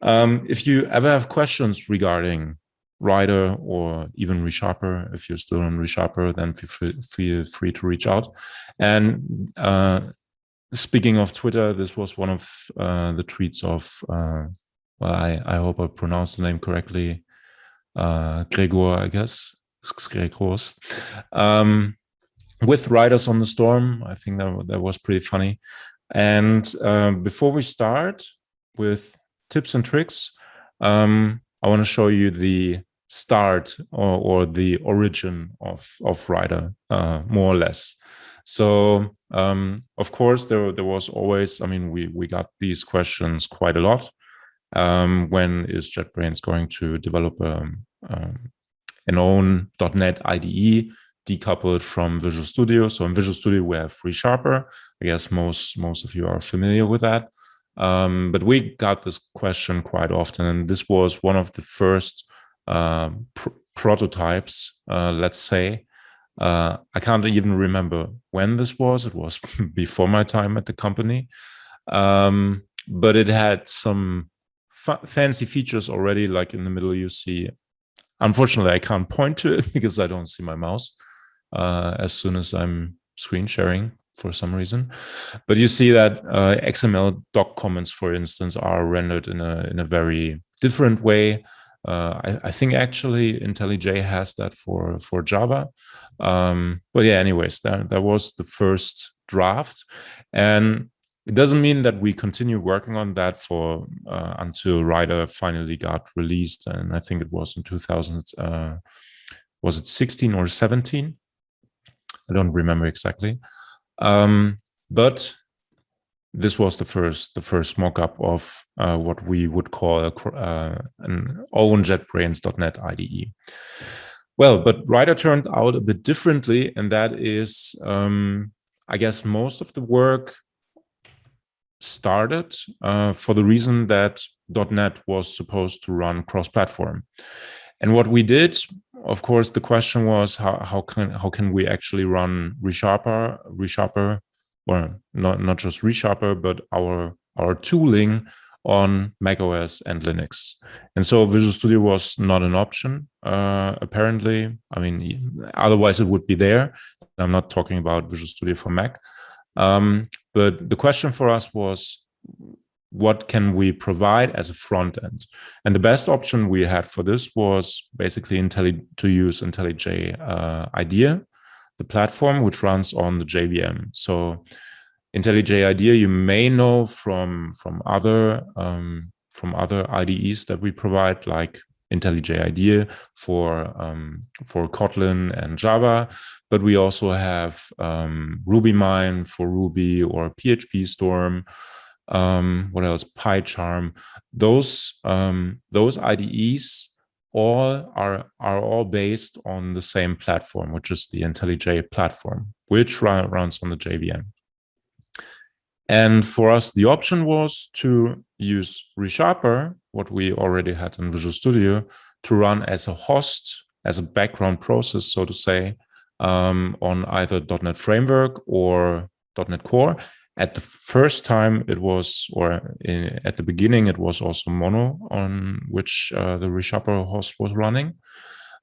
If you ever have questions regarding Rider or even ReSharper, if you're still on ReSharper, then feel free to reach out. And speaking of Twitter, this was one of the tweets of, well, I hope I pronounced the name correctly, Gregor, I guess, Gregors, with Riders on the Storm. I think that was pretty funny. And before we start with tips and tricks, I want to show you the start or the origin of Rider, more or less. So, of course, there was always, I mean, we got these questions quite a lot. When is JetBrains going to develop an own .NET IDE decoupled from Visual Studio? So in Visual Studio, we have ReSharper. I guess most of you are familiar with that. But we got this question quite often, and this was one of the first prototypes, let's say. I can't even remember when this was. It was before my time at the company. But it had some fancy features already, like in the middle you see. Unfortunately, I can't point to it because I don't see my mouse as soon as I'm screen sharing for some reason. But you see that XML doc comments, for instance, are rendered in a very different way. I think actually IntelliJ has that for Java. But yeah, anyways, that was the first draft. And it doesn't mean that we continue working on that for until Rider finally got released. And I think it was in 2000, was it 16 or 17? I don't remember exactly. But this was the first mock-up of what we would call an own JetBrains.NET IDE. Well, but Rider turned out a bit differently, and that is, I guess, most of the work started for the reason that .NET was supposed to run cross-platform. And what we did, of course, the question was how can we actually run ReSharper, or not just ReSharper, but our tooling on macOS and Linux. And so Visual Studio was not an option, apparently. I mean, otherwise it would be there. I'm not talking about Visual Studio for Mac. But the question for us was, what can we provide as a front end? And the best option we had for this was basically to use IntelliJ IDEA, the platform which runs on the JVM. So IntelliJ IDEA, you may know from other IDEs that we provide, like IntelliJ IDEA for Kotlin and Java, but we also have RubyMine for Ruby or PHP Storm. What else? PyCharm. Those IDEs are all based on the same platform, which is the IntelliJ platform, which runs on the JVM. And for us, the option was to use ReSharper, what we already had in Visual Studio, to run as a host, as a background process, so to say, on either .NET Framework or .NET Core. At the first time it was, at the beginning, it was also Mono on which the ReSharper host was running.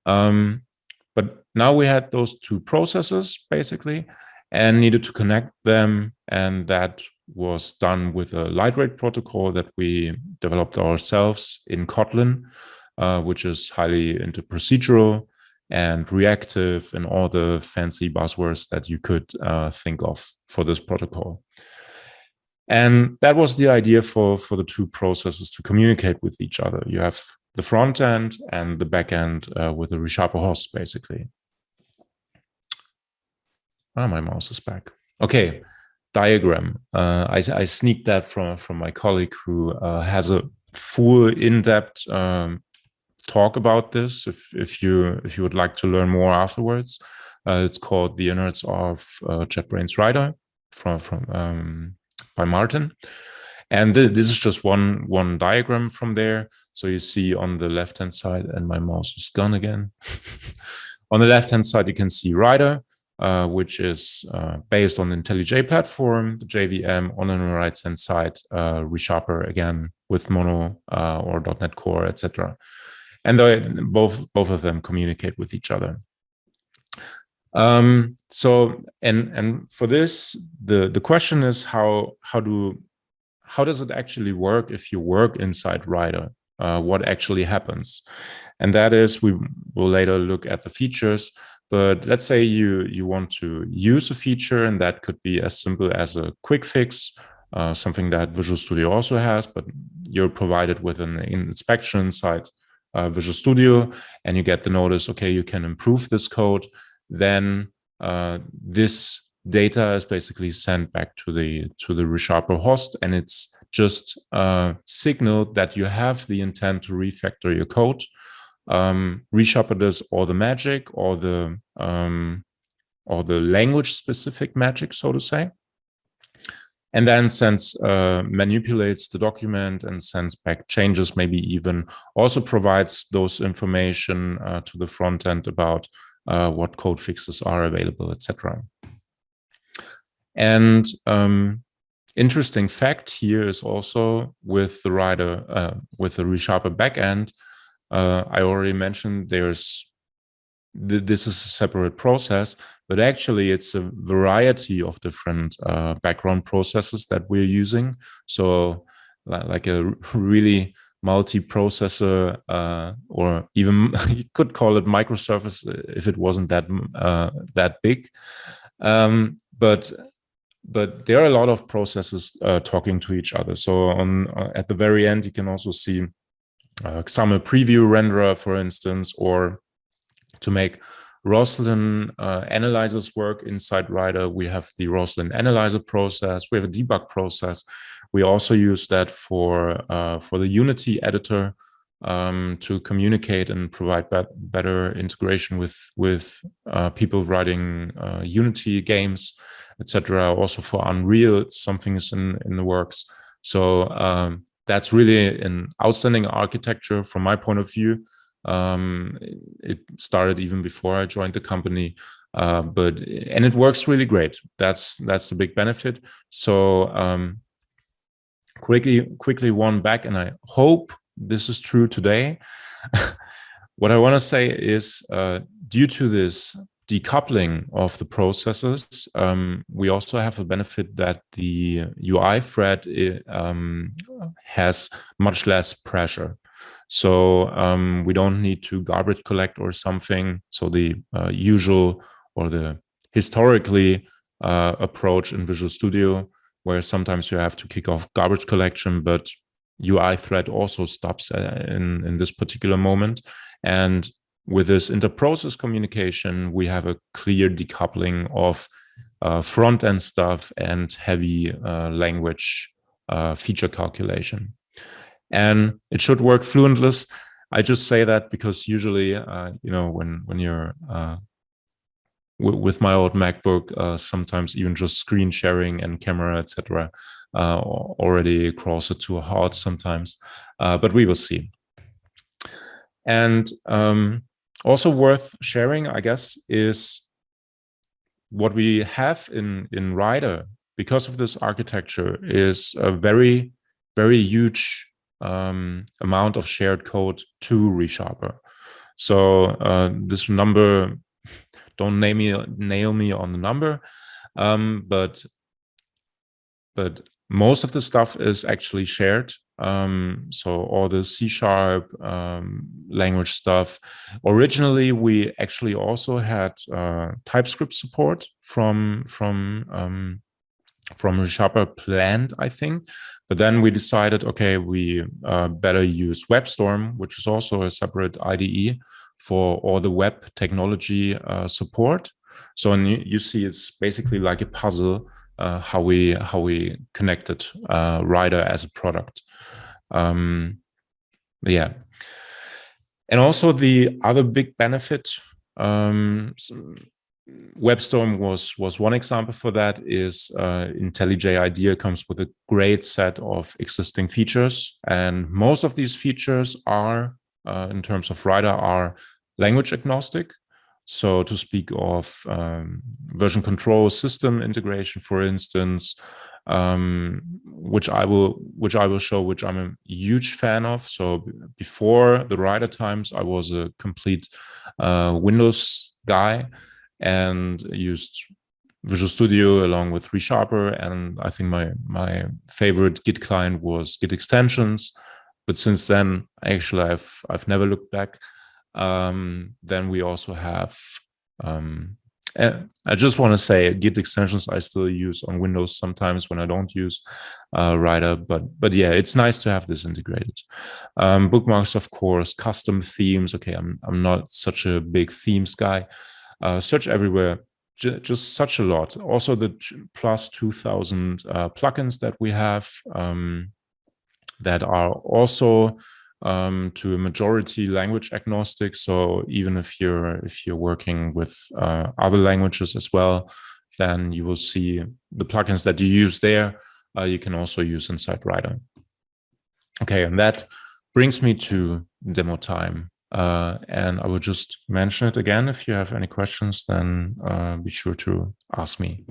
But now we had those two processes basically and needed to connect them. And that was done with a lightweight protocol that we developed ourselves in Kotlin, which is highly into procedural and reactive and all the fancy buzzwords that you could think of for this protocol. And that was the idea for the two processes to communicate with each other. You have the front end and the back end with the ReSharper host, basically. Oh, my mouse is back. Okay, diagram. I sneaked that from my colleague who has a full in-depth talk about this. If you would like to learn more afterwards, it's called The Innards of JetBrains Rider by Martin. And this is just one diagram from there. So you see on the left-hand side, and my mouse is gone again. On the left-hand side, you can see Rider. which is based on the IntelliJ platform, the JVM on the right-hand side, ReSharper again with Mono or .NET Core, etc. And both of them communicate with each other. So for this, the question is how does it actually work if you work inside Rider? What actually happens? And that is, we will later look at the features, but let's say you want to use a feature, and that could be as simple as a quick fix, something that Visual Studio also has, but you're provided with an inspection inside Visual Studio, and you get the notice, okay, you can improve this code. Then this data is basically sent back to the ReSharper host, and it's just signaled that you have the intent to refactor your code. ReSharper does all the magic, or the language specific magic, so to say, and then manipulates the document and sends back changes, maybe even also provides those information to the front end about what code fixes are available, etc. And interesting fact here is also with the Rider, with the ReSharper backend, I already mentioned this is a separate process, but actually it's a variety of different background processes that we're using. So like a really multi-processor, or even you could call it microservice if it wasn't that big. But there are a lot of processes talking to each other. So at the very end, you can also see XAML preview renderer, for instance, or to make Roslyn analyzers work inside Rider, we have the Roslyn analyzer process. We have a debug process. We also use that for the Unity editor to communicate and provide better integration with people writing Unity games, etc. Also for Unreal, something is in the works. So that's really an outstanding architecture from my point of view. It started even before I joined the company, and it works really great. That's the big benefit. So quickly one back, and I hope this is true today. What I want to say is, due to this decoupling of the processes, we also have the benefit that the UI thread has much less pressure. So we don't need to garbage collect or something. So the usual or the historically approach in Visual Studio, where sometimes you have to kick off garbage collection, but UI thread also stops in this particular moment. And with this inter-process communication, we have a clear decoupling of front-end stuff and heavy language feature calculation. And it should work fluentless. I just say that because usually, when you're with my old MacBook, sometimes even just screen sharing and camera, etc., already cross it to a halt sometimes. But we will see. And also worth sharing, I guess, is what we have in Rider, because of this architecture, is a very, very huge amount of shared code to ReSharper. So this number, don't nail me on the number, but most of the stuff is actually shared. So all the C# language stuff. Originally, we actually also had TypeScript support from ReSharper planned, I think. But then we decided, okay, we better use WebStorm, which is also a separate IDE for all the web technology support. So you see, it's basically like a puzzle how we connected Rider as a product. Yeah, and also the other big benefit. WebStorm was one example for that. Is IntelliJ IDEA comes with a great set of existing features, and most of these features are, in terms of Rider, are language agnostic. So to speak of version control system integration, for instance, which I will show, which I'm a huge fan of. So before the Rider times, I was a complete Windows guy and used Visual Studio along with ReSharper, and I think my favorite Git client was Git extensions. But since then, actually, I've never looked back. Then we also have. I just want to say Git extensions I still use on Windows sometimes when I don't use Rider, but yeah, it's nice to have this integrated. Bookmarks, of course, custom themes. Okay, I'm not such a big themes guy. Search everywhere. Just such a lot. Also the plus 2,000 plugins that we have that are also to a majority language agnostic. So even if you're working with other languages as well, then you will see the plugins that you use there. You can also use inside Rider. Okay, and that brings me to demo time. And I will just mention it again. If you have any questions, then be sure to ask me.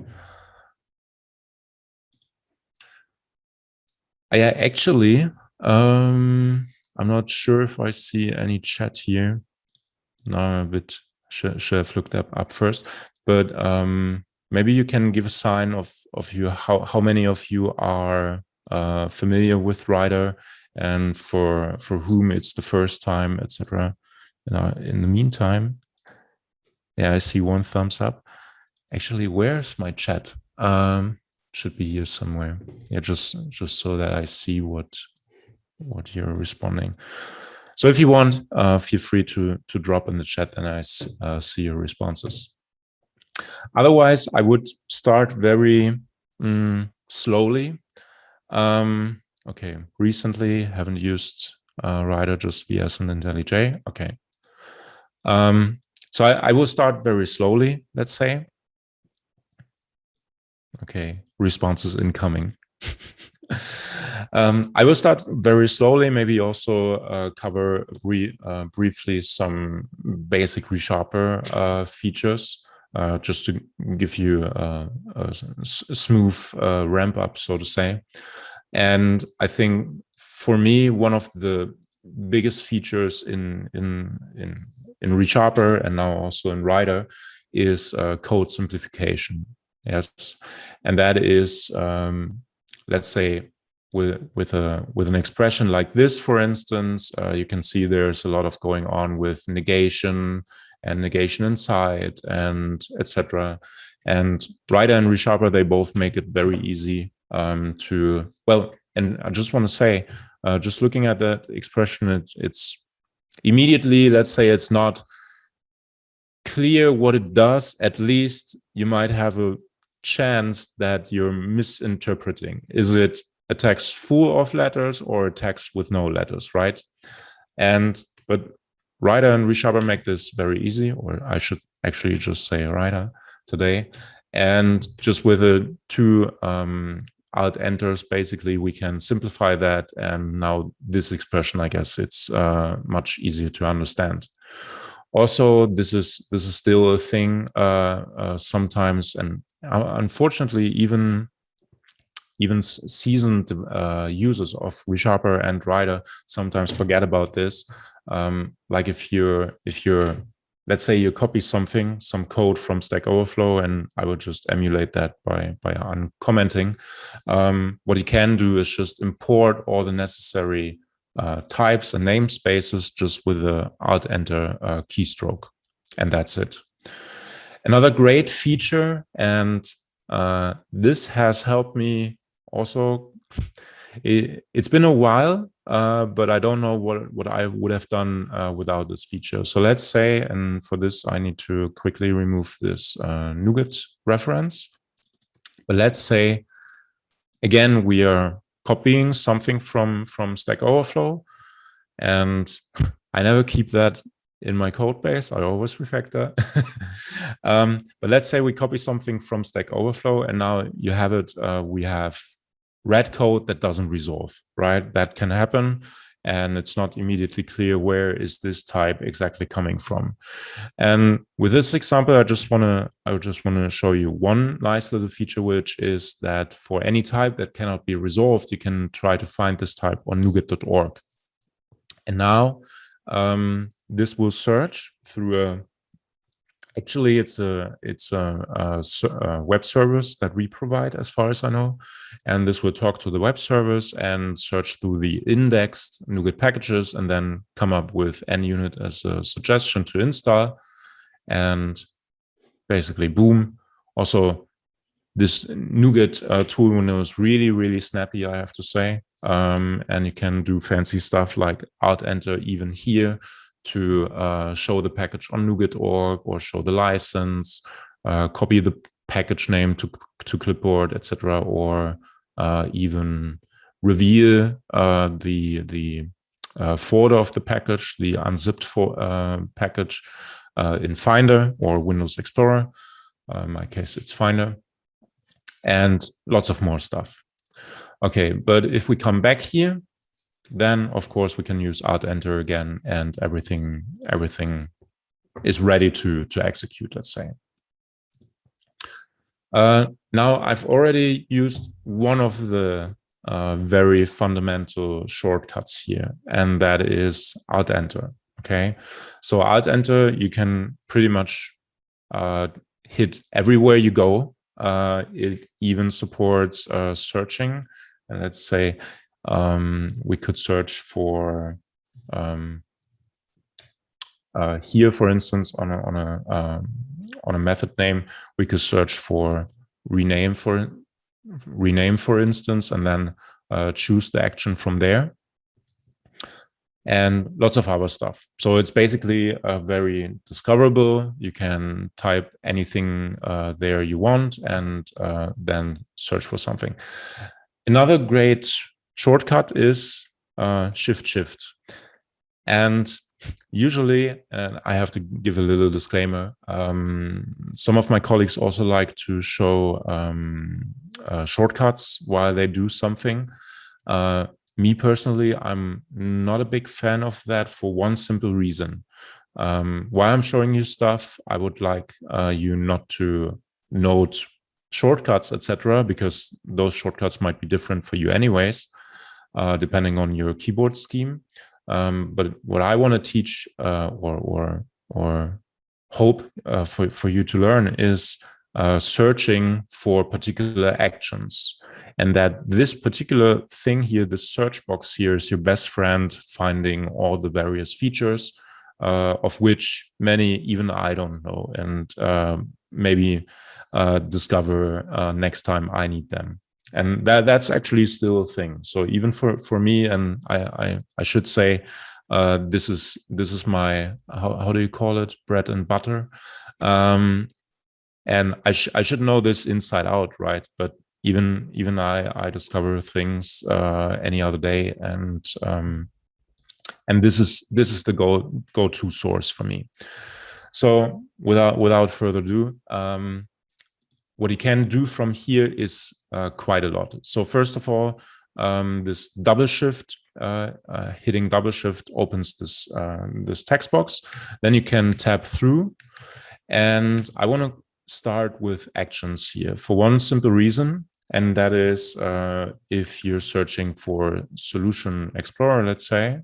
Actually, I'm not sure if I see any chat here. No, I'm a bit should have looked up first. But maybe you can give a sign of you how many of you are familiar with Rider, and for whom it's the first time, etc. In the meantime, yeah, I see one thumbs up. Actually, where's my chat? Should be here somewhere. Yeah, just so that I see what you're responding. So if you want, feel free to drop in the chat, and I see your responses. Otherwise, I would start very slowly. Okay, recently haven't used Rider, just VS and IntelliJ. Okay. So I will start very slowly, let's say. Okay, responses incoming. I will start very slowly, maybe also cover briefly some basic ReSharper features, just to give you a smooth ramp up, so to say. And I think for me, one of the biggest features in ReSharper and now also in Rider is code simplification. Yes, and that is, let's say, with an expression like this, for instance, you can see there's a lot of going on with negation and negation inside and etc. And Rider and ReSharper, they both make it very easy to, well, and I just want to say, just looking at that expression, it's immediately, let's say, it's not clear what it does. At least you might have a chance that you're misinterpreting. Is it a text full of letters or a text with no letters, right? But Rider and ReSharper make this very easy, or I should actually just say Rider today. And just with the two alt enters, basically we can simplify that. And now this expression, I guess it's much easier to understand. Also, this is still a thing sometimes, and unfortunately, even seasoned users of ReSharper and Rider sometimes forget about this. Like if you're, let's say you copy some code from Stack Overflow, and I would just emulate that by uncommenting. What you can do is just import all the necessary types and namespaces just with the Alt-Enter keystroke, and that's it. Another great feature, and this has helped me also. It's been a while, but I don't know what I would have done without this feature. So let's say, and for this I need to quickly remove this NuGet reference. But let's say, again, we are copying something from Stack Overflow, and I never keep that in my code base. I always refactor. But let's say we copy something from Stack Overflow, and now you have it. We have red code that doesn't resolve, right? That can happen. and it's not immediately clear where is this type exactly coming from. And with this example, I just want to show you one nice little feature, which is that for any type that cannot be resolved, you can try to find this type on NuGet.org. And now this will search through actually it's a web service that we provide, as far as I know. And this will talk to the web service and search through the indexed NuGet packages and then come up with NUnit as a suggestion to install. And basically, boom. Also, this NuGet tool window is really, really snappy, I have to say. And you can do fancy stuff like Alt-Enter even here to show the package on NuGet.org or show the license, copy the package name to clipboard, etc., or even reveal the folder of the package, the unzipped package in Finder or Windows Explorer. In my case, it's Finder, and lots of more stuff. Okay, but if we come back here, then of course we can use Alt-Enter again, and everything is ready to execute, let's say. Now I've already used one of the very fundamental shortcuts here, and that is Alt-Enter. Okay, so Alt-Enter you can pretty much hit everywhere you go. It even supports searching, and let's say we could search for here, for instance, on a method name, we could search for rename, for instance, and then choose the action from there, and lots of other stuff. So it's basically very discoverable. You can type anything there you want, and then search for something. Another great shortcut is Shift. And usually, and I have to give a little disclaimer, some of my colleagues also like to show shortcuts while they do something. Me personally, I'm not a big fan of that for one simple reason. While I'm showing you stuff, I would like you not to note shortcuts, etc., because those shortcuts might be different for you anyways, depending on your keyboard scheme. But what I want to teach or hope for you to learn is searching for particular actions, and that this particular thing here, this search box here, is your best friend finding all the various features, of which many even I don't know, and maybe discover next time I need them. And that's actually still a thing. So even for me, and I should say, this is my how do you call it, bread and butter, and I should know this inside out, right? But even I discover things any other day, and this is the go-to source for me. So without further ado, what you can do from here is quite a lot. So first of all, this double shift, hitting double shift opens this text box. Then you can tab through, and I want to start with actions here for one simple reason, and that is if you're searching for Solution Explorer, let's say.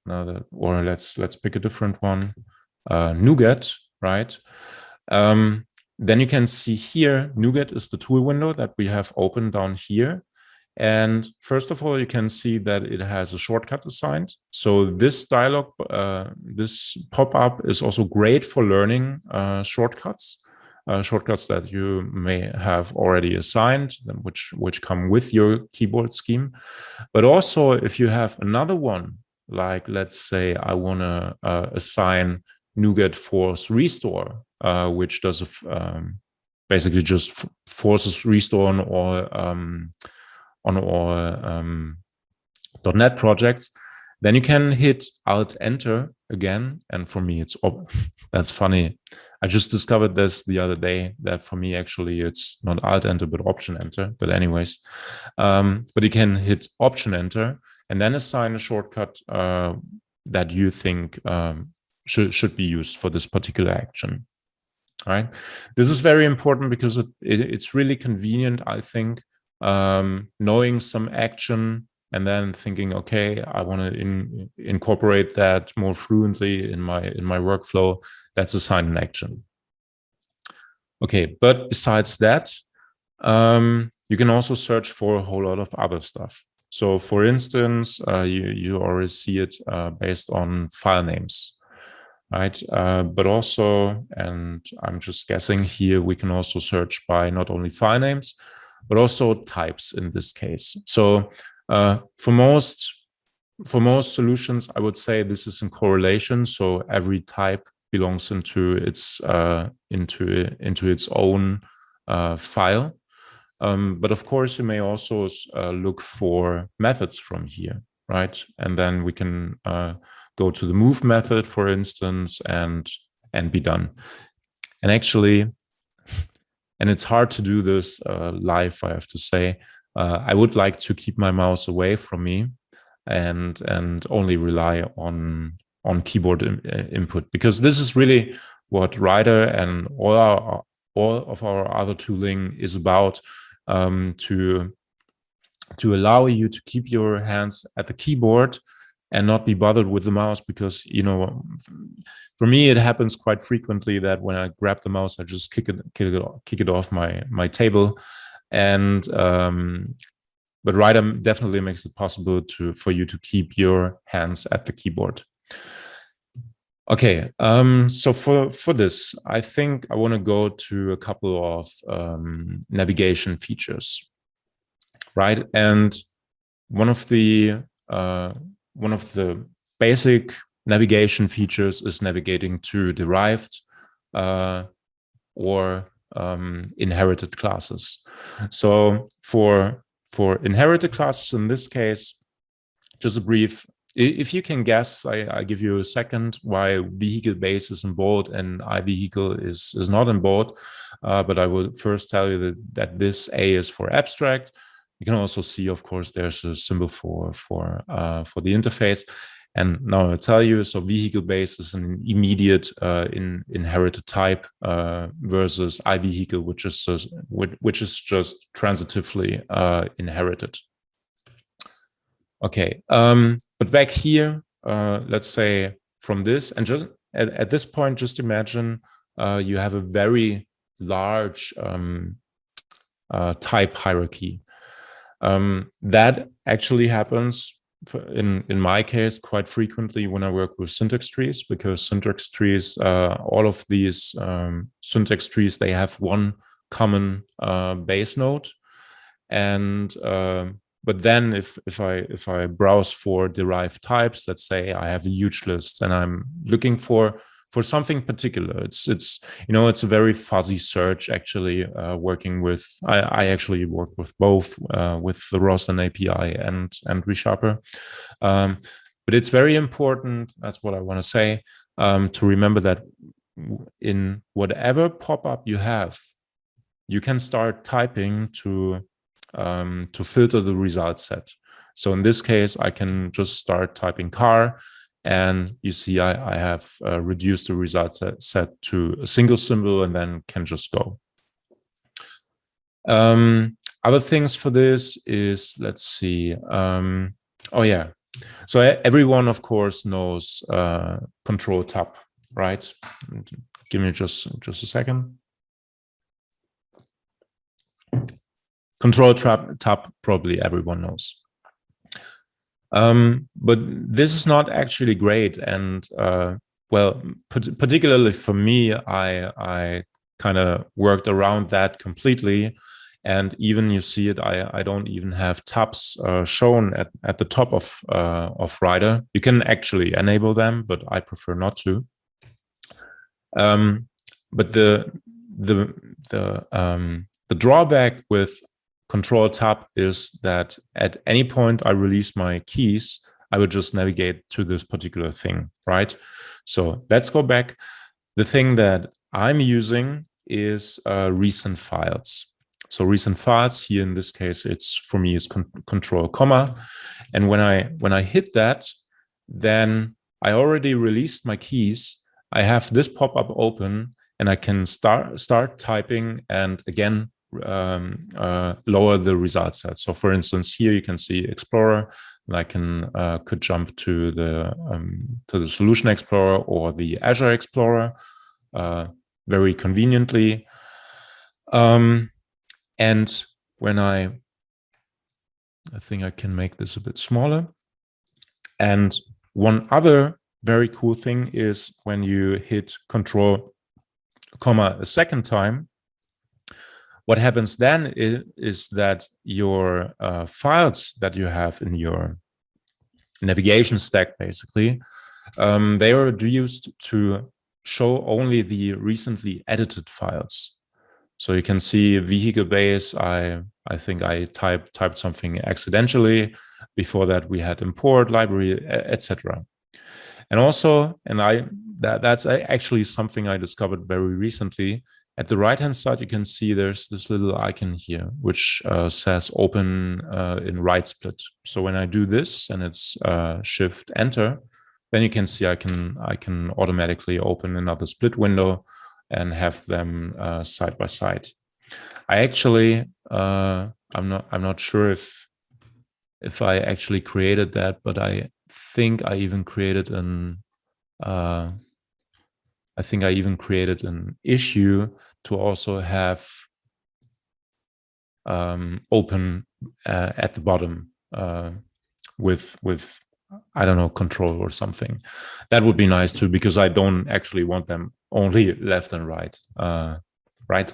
Or let's pick a different one, NuGet, right? Then you can see here, NuGet is the tool window that we have open down here. And first of all, you can see that it has a shortcut assigned. So this dialog, this pop-up is also great for learning shortcuts that you may have already assigned, which come with your keyboard scheme. But also, if you have another one, like let's say I want to assign NuGet Force Restore, which does basically just forces restore on all .NET projects, then you can hit Alt-Enter again. And for me, that's funny. I just discovered this the other day, that for me, actually, it's not Alt-Enter, but Option-Enter. But anyways, but you can hit Option-Enter, and then assign a shortcut that you think should be used for this particular action. All right. This is very important because it's really convenient, I think, knowing some action and then thinking, okay, I want to incorporate that more fluently in my workflow. That's assign an action. Okay, but besides that, you can also search for a whole lot of other stuff. So, for instance, you already see it based on file names, right? But also, and I'm just guessing here, we can also search by not only file names, but also types in this case. So, for most solutions, I would say this is in correlation. So every type belongs into its own file. But of course, you may also look for methods from here, right? And then we can go to the move method, for instance, and be done. And actually, and it's hard to do this live, I have to say. I would like to keep my mouse away from me and only rely on keyboard input, because this is really what Rider and all of our other tooling is about, to allow you to keep your hands at the keyboard and not be bothered with the mouse, because, you know, for me, it happens quite frequently that when I grab the mouse, I just kick it off my table. And but Rider definitely makes it possible for you to keep your hands at the keyboard. Okay, so for this, I think I want to go to a couple of navigation features, right? And one of the basic navigation features is navigating to derived or inherited classes. So for inherited classes, in this case, just a brief, if you can guess, I give you a second why vehicle base is in bold and iVehicle is not in bold. But I will first tell you that this A is for abstract. You can also see, of course, there's a symbol for the interface. And now I'll tell you, so vehicle base is an immediate inherited type versus iVehicle, which is just transitively inherited. Okay, but back here, let's say from this, and just at this point, just imagine you have a very large type hierarchy. That actually happens in my case quite frequently when I work with syntax trees, because syntax trees, all of these syntax trees, they have one common base node. And but then if I browse for derived types, let's say I have a huge list and I'm looking for something particular, it's you know, it's a very fuzzy search actually. Working with, I actually work with both with the Roslyn API and ReSharper, but it's very important, that's what I want to say, to remember that in whatever pop-up you have, you can start typing to filter the result set. So in this case, I can just start typing car, and you see I have reduced the result set to a single symbol and then can just go. Other things for this is, let's see. Oh yeah. So everyone, of course, knows Control Tab, right? Give me just a second. Control Tab probably everyone knows. But this is not actually great. And well, particularly for me, I kind of worked around that completely. And even you see it, I don't even have tabs shown at the top of Rider. You can actually enable them, but I prefer not to. But the drawback with Control Tab is that at any point I release my keys, I would just navigate to this particular thing, right? So let's go back. The thing that I'm using is recent files. So recent files here in this case, it's for me is control comma. And when I hit that, then I already released my keys. I have this pop-up open and I can start typing and again lower the result set. So for instance, here you can see Explorer, and I can could jump to the Solution Explorer or the Azure Explorer very conveniently. And when I think I can make this a bit smaller. And one other very cool thing is when you hit control comma a second time, what happens then is that your files that you have in your navigation stack, basically, they are reduced to show only the recently edited files. So you can see vehicle base. I think I typed something accidentally. Before that, we had import, library, etc. And also, that's actually something I discovered very recently. At the right-hand side, you can see there's this little icon here, which says open in right split. So when I do this and it's Shift Enter, then you can see I can automatically open another split window and have them side by side. I actually I'm not sure if I actually created that, but I think I even created an issue to also have open at the bottom with I don't know, control or something. That would be nice too, because I don't actually want them only left and right. Right?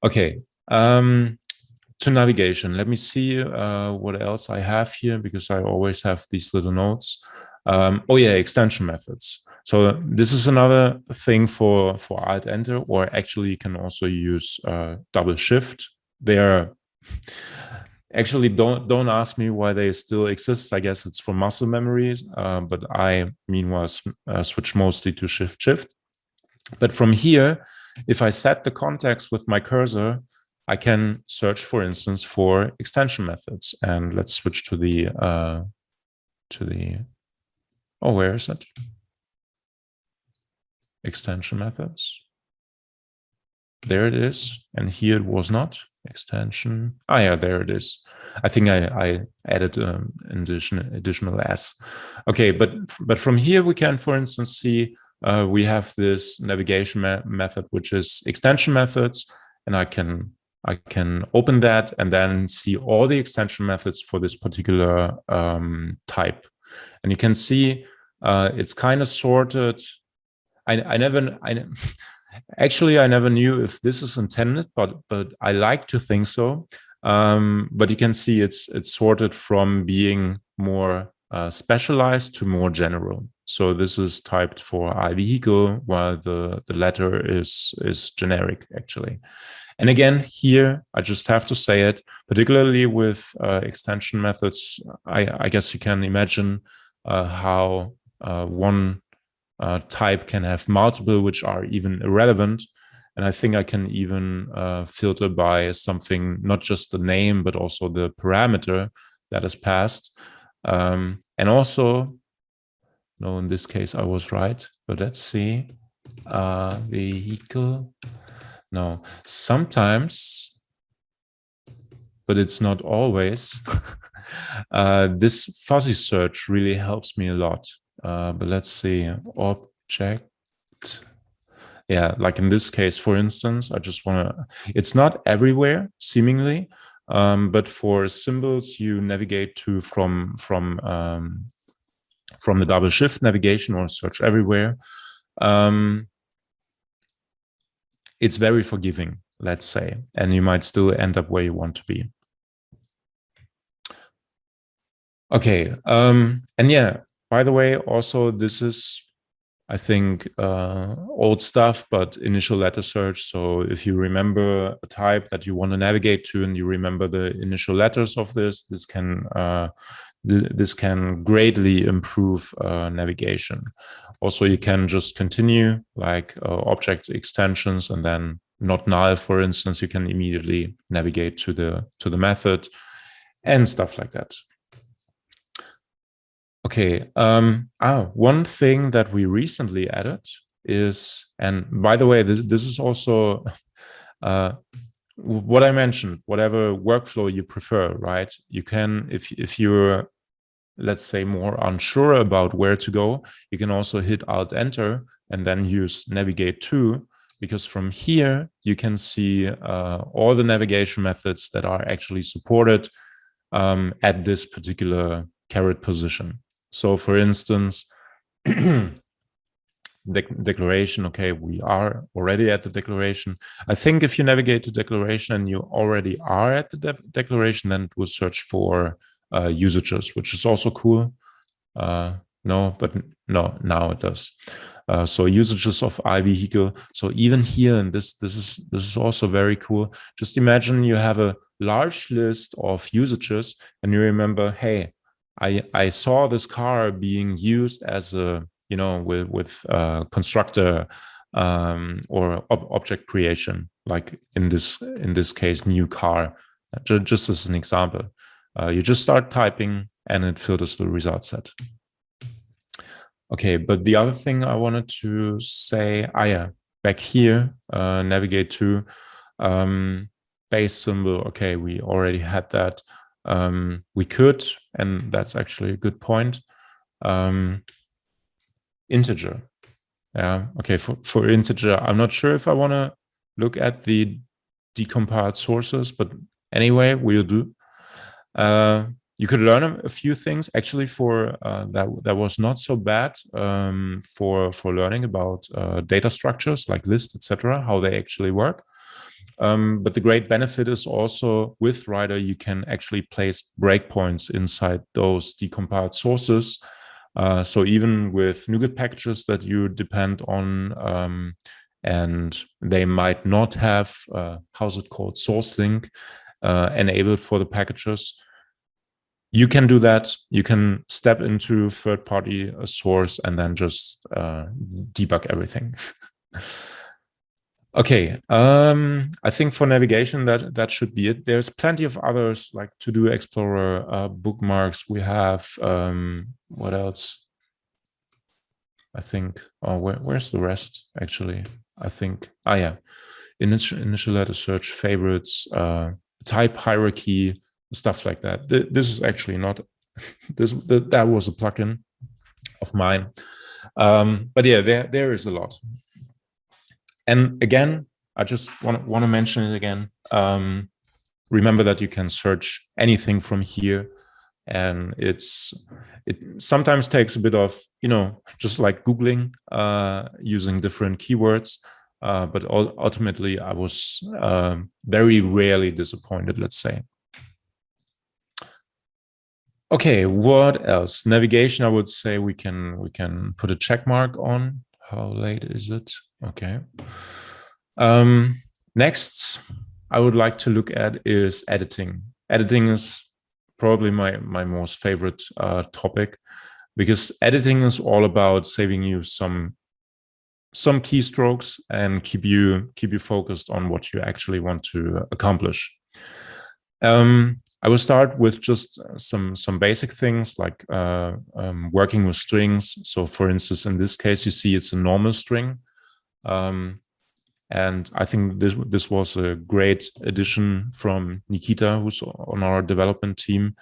Okay. To navigation, let me see what else I have here, because I always have these little notes. Oh yeah, extension methods. So this is another thing for Alt Enter, or actually you can also use double Shift. They're actually don't ask me why they still exist. I guess it's for muscle memory, but I meanwhile switch mostly to Shift. But from here, if I set the context with my cursor, I can search, for instance, for extension methods. And let's switch to the oh, where is it? Extension methods. There it is. And here it was not. Extension. Ah, yeah, there it is. I think I added an additional S. Okay, but from here we can, for instance, see we have this navigation method, which is extension methods, and I can open that and then see all the extension methods for this particular type. And you can see it's kind of sorted. I never knew if this is intended, but I like to think so. But you can see it's sorted from being more specialized to more general. So this is typed for iVehicle, while the letter is generic actually. And again, here I just have to say it, particularly with extension methods. I guess you can imagine how one type can have multiple, which are even irrelevant. And I think I can even filter by something, not just the name, but also the parameter that is passed. And also, no, in this case, I was right, but let's see. Vehicle. No, sometimes, but it's not always. This fuzzy search really helps me a lot. But let's see, object. Yeah, like in this case, for instance, I just want to, it's not everywhere, seemingly, but for symbols, you navigate to from the double shift navigation or search everywhere. It's very forgiving, let's say, and you might still end up where you want to be. Okay, and yeah, by the way, also this is, I think, old stuff, but initial letter search. So if you remember a type that you want to navigate to and you remember the initial letters of this can greatly improve navigation. Also, you can just continue like object extensions and then not null, for instance, you can immediately navigate to the method and stuff like that. Okay. One thing that we recently added is, and by the way, this is also what I mentioned. Whatever workflow you prefer, right? You can, if you're, let's say, more unsure about where to go, you can also hit Alt Enter and then use Navigate to, because from here you can see all the navigation methods that are actually supported at this particular caret position. So for instance, declaration, okay, we are already at the declaration. I think if you navigate to declaration and you already are at the declaration, then it will search for usages, which is also cool. No, now it does. So usages of iVehicle. So even here, and this is also very cool. Just imagine you have a large list of usages, and you remember, hey, I saw this car being used as a, you know, with constructor or object creation, like in this case, new car. Just as an example, you just start typing and it filters the result set. Okay, but the other thing I wanted to say, back here, navigate to base symbol. Okay, we already had that. We could, and that's actually a good point, integer. Yeah, okay, for integer, I'm not sure if I want to look at the decompiled sources, but anyway, we'll do. You could learn a few things actually for that was not so bad for learning about data structures like lists, etc., how they actually work. But the great benefit is also with Writer, you can actually place breakpoints inside those decompiled sources. So even with NuGet packages that you depend on, and they might not have, how's it called, source link enabled for the packages, you can do that. You can step into third-party source and then just debug everything. Okay, I think for navigation that should be it. There's plenty of others like To Do Explorer, bookmarks. We have what else? I think. Oh, where's the rest? Actually, I think. Yeah, initialize search, favorites, type hierarchy, stuff like that. This is actually not. That was a plugin of mine, but yeah, there is a lot. And again, I just want to mention it again. Remember that you can search anything from here, and it sometimes takes a bit of, you know, just like Googling, using different keywords. But ultimately, I was very rarely disappointed, let's say. Okay, what else? Navigation, I would say we can put a check mark on. How late is it? Okay. Next, I would like to look at is editing. Editing is probably my most favorite topic, because editing is all about saving you some keystrokes and keep you focused on what you actually want to accomplish. I will start with just some basic things like working with strings. So for instance, in this case, you see it's a normal string. And I think this was a great addition from Nikita, who's on our development team,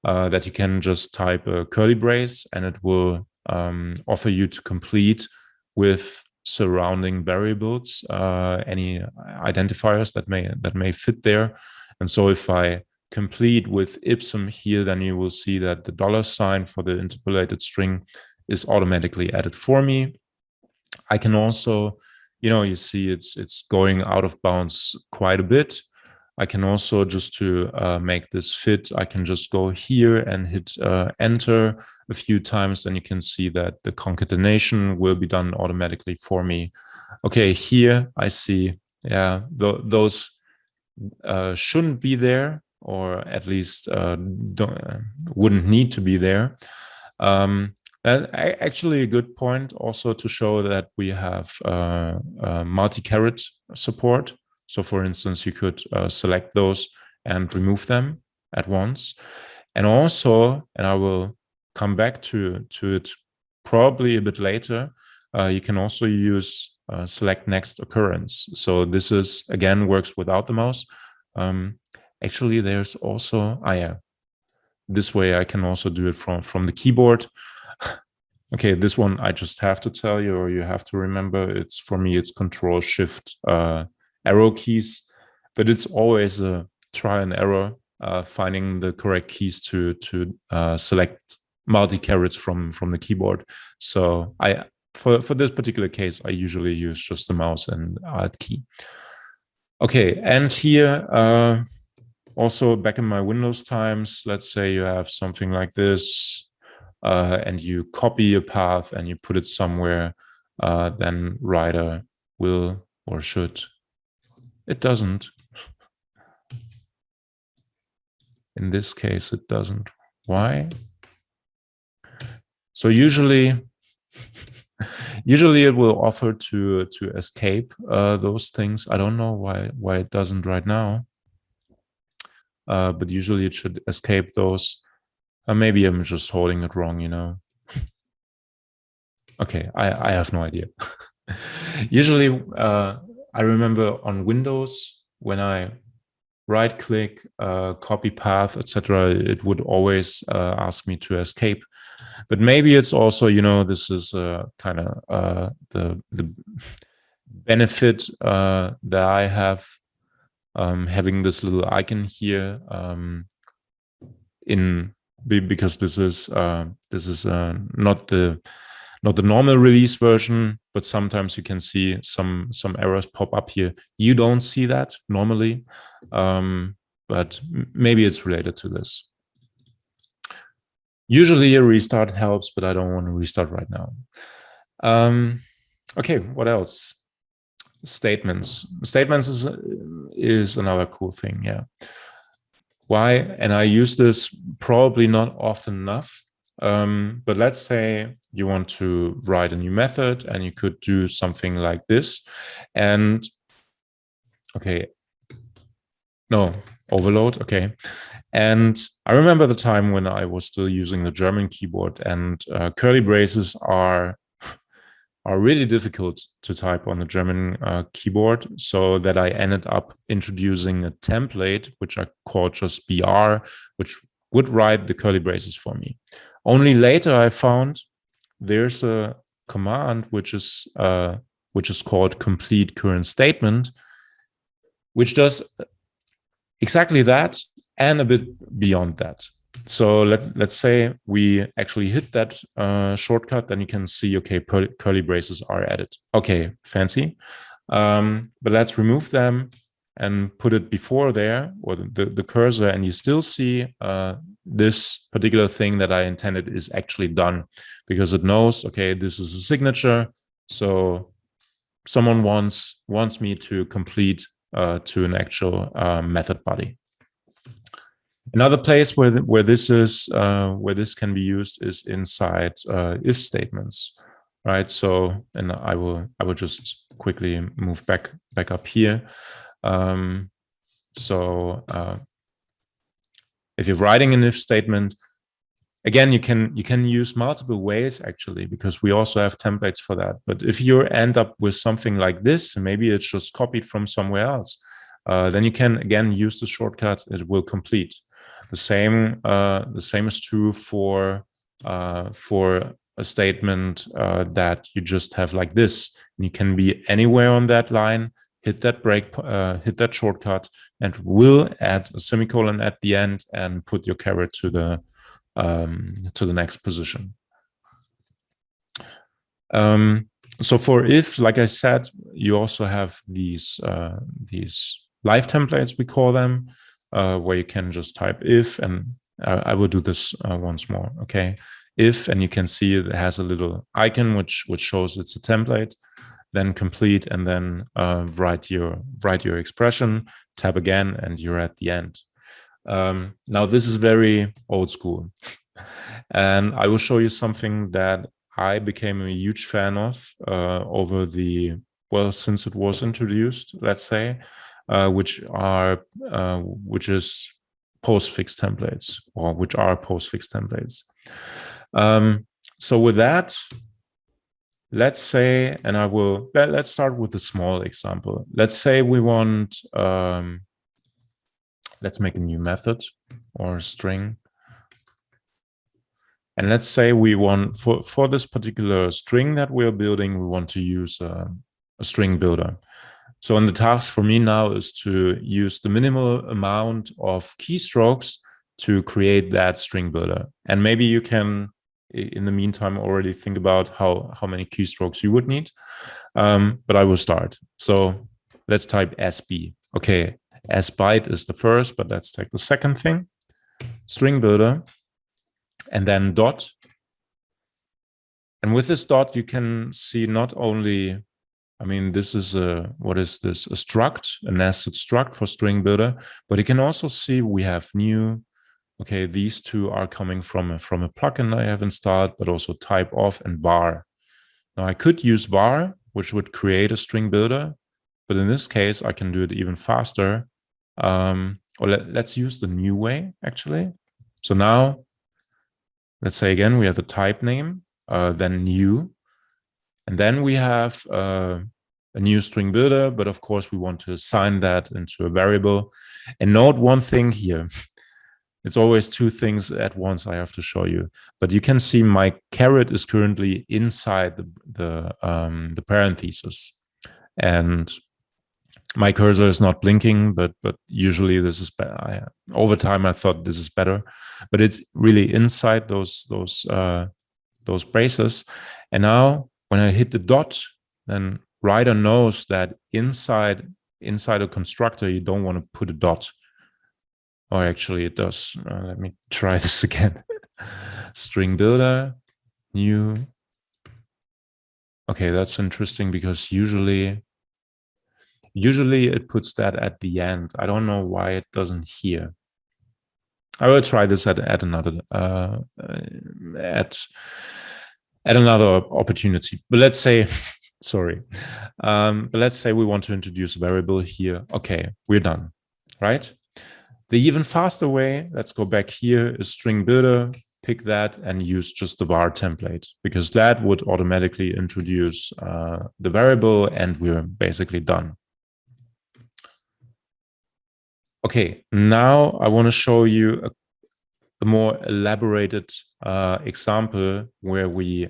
that you can just type a curly brace and it will offer you to complete with surrounding variables, any identifiers that may fit there. And so if I complete with ipsum here, then you will see that the $sign for the interpolated string is automatically added for me. I can also, you know, you see it's going out of bounds quite a bit. I can also, just to make this fit, I can just go here and hit enter a few times, and you can see that the concatenation will be done automatically for me. Okay, here I see, yeah, those shouldn't be there, or at least wouldn't need to be there. Actually a good point also to show that we have multi-caret support. So for instance, you could select those and remove them at once. And also, and I will come back to it probably a bit later, you can also use select next occurrence. So this is, again, works without the mouse. Actually, there's also, this way I can also do it from the keyboard. Okay, this one I just have to tell you, or you have to remember, it's for me, it's Control Shift arrow keys, but it's always a try and error finding the correct keys to select multi-carrots from the keyboard. So for this particular case, I usually use just the mouse and Alt key. Okay, and here also back in my Windows times, let's say you have something like this. And you copy a path and you put it somewhere, then writer will or should. It doesn't. In this case, it doesn't. Why? So usually it will offer to escape those things. I don't know why it doesn't right now, but usually it should escape those. Maybe I'm just holding it wrong, you know. Okay, I have no idea. Usually, I remember on Windows, when I right-click, copy path, etc., it would always ask me to escape. But maybe it's also, you know, this is kind of the benefit that I have having this little icon here because this is not the normal release version, but sometimes you can see some errors pop up here. You don't see that normally, but maybe it's related to this. Usually a restart helps, but I don't want to restart right now. Okay, what else? Statements. Statements is another cool thing, yeah. Why? And I use this probably not often enough, but let's say you want to write a new method and you could do something like this. And okay, no, overload, okay. And I remember the time when I was still using the German keyboard, and curly braces are really difficult to type on the German keyboard, so that I ended up introducing a template, which I called just BR, which would write the curly braces for me. Only later I found there's a command which is called complete current statement, which does exactly that and a bit beyond that. So let's say we actually hit that shortcut, then you can see, okay, curly braces are added. Okay, fancy. But let's remove them and put it before there, or the cursor, and you still see this particular thing that I intended is actually done, because it knows, okay, this is a signature. So someone wants me to complete to an actual method body. Another place where this can be used is inside if statements, right? So, and I will just quickly move back up here. So if you're writing an if statement, again, you can use multiple ways actually, because we also have templates for that. But if you end up with something like this, maybe it's just copied from somewhere else, then you can again use the shortcut. It will complete. The same is true for a statement that you just have like this. And you can be anywhere on that line, hit that break, hit that shortcut, and will add a semicolon at the end and put your caret to the next position. So for if, like I said, you also have these live templates, we call them. Where you can just type if, and I will do this once more. Okay, if, and you can see it has a little icon which shows it's a template. Then complete, and then write your expression. Tab again, and you're at the end. Now this is very old school, and I will show you something that I became a huge fan of over since it was introduced. Let's say. which is postfix templates, or which are postfix templates. So with that, let's say, and let's start with a small example. Let's say we want, let's make a new method or string. And let's say we want, for this particular string that we're building, we want to use a string builder. So the task for me now is to use the minimal amount of keystrokes to create that string builder. And maybe you can, in the meantime, already think about how many keystrokes you would need. But I will start. So let's type SB. Okay, SByte is the first, but let's take the second thing. String builder. And then dot. And with this dot, you can see not only, I mean, this is what is this? A struct, a nested struct for string builder, but you can also see we have new, okay, these two are coming from a plugin I have installed, but also type of and var. Now I could use var, which would create a string builder, but in this case, I can do it even faster. Or let's use the new way, actually. So now, let's say again, we have a type name, then new, and then we have a new string builder, but of course we want to assign that into a variable. And note one thing here. It's always two things at once I have to show you, but you can see my caret is currently inside the parenthesis, and my cursor is not blinking, but usually this is better. Over time, I thought this is better, but it's really inside those braces. And now when I hit the dot, then writer knows that inside a constructor, you don't want to put a dot. Or actually it does. Let me try this again. String builder, new. Okay, that's interesting because usually it puts that at the end. I don't know why it doesn't here. I will try this at another opportunity. But let's say, sorry. But let's say we want to introduce a variable here. Okay, we're done, right? The even faster way, let's go back here, is string builder, pick that and use just the var template, because that would automatically introduce the variable and we're basically done. Okay, now I want to show you a more elaborated example where we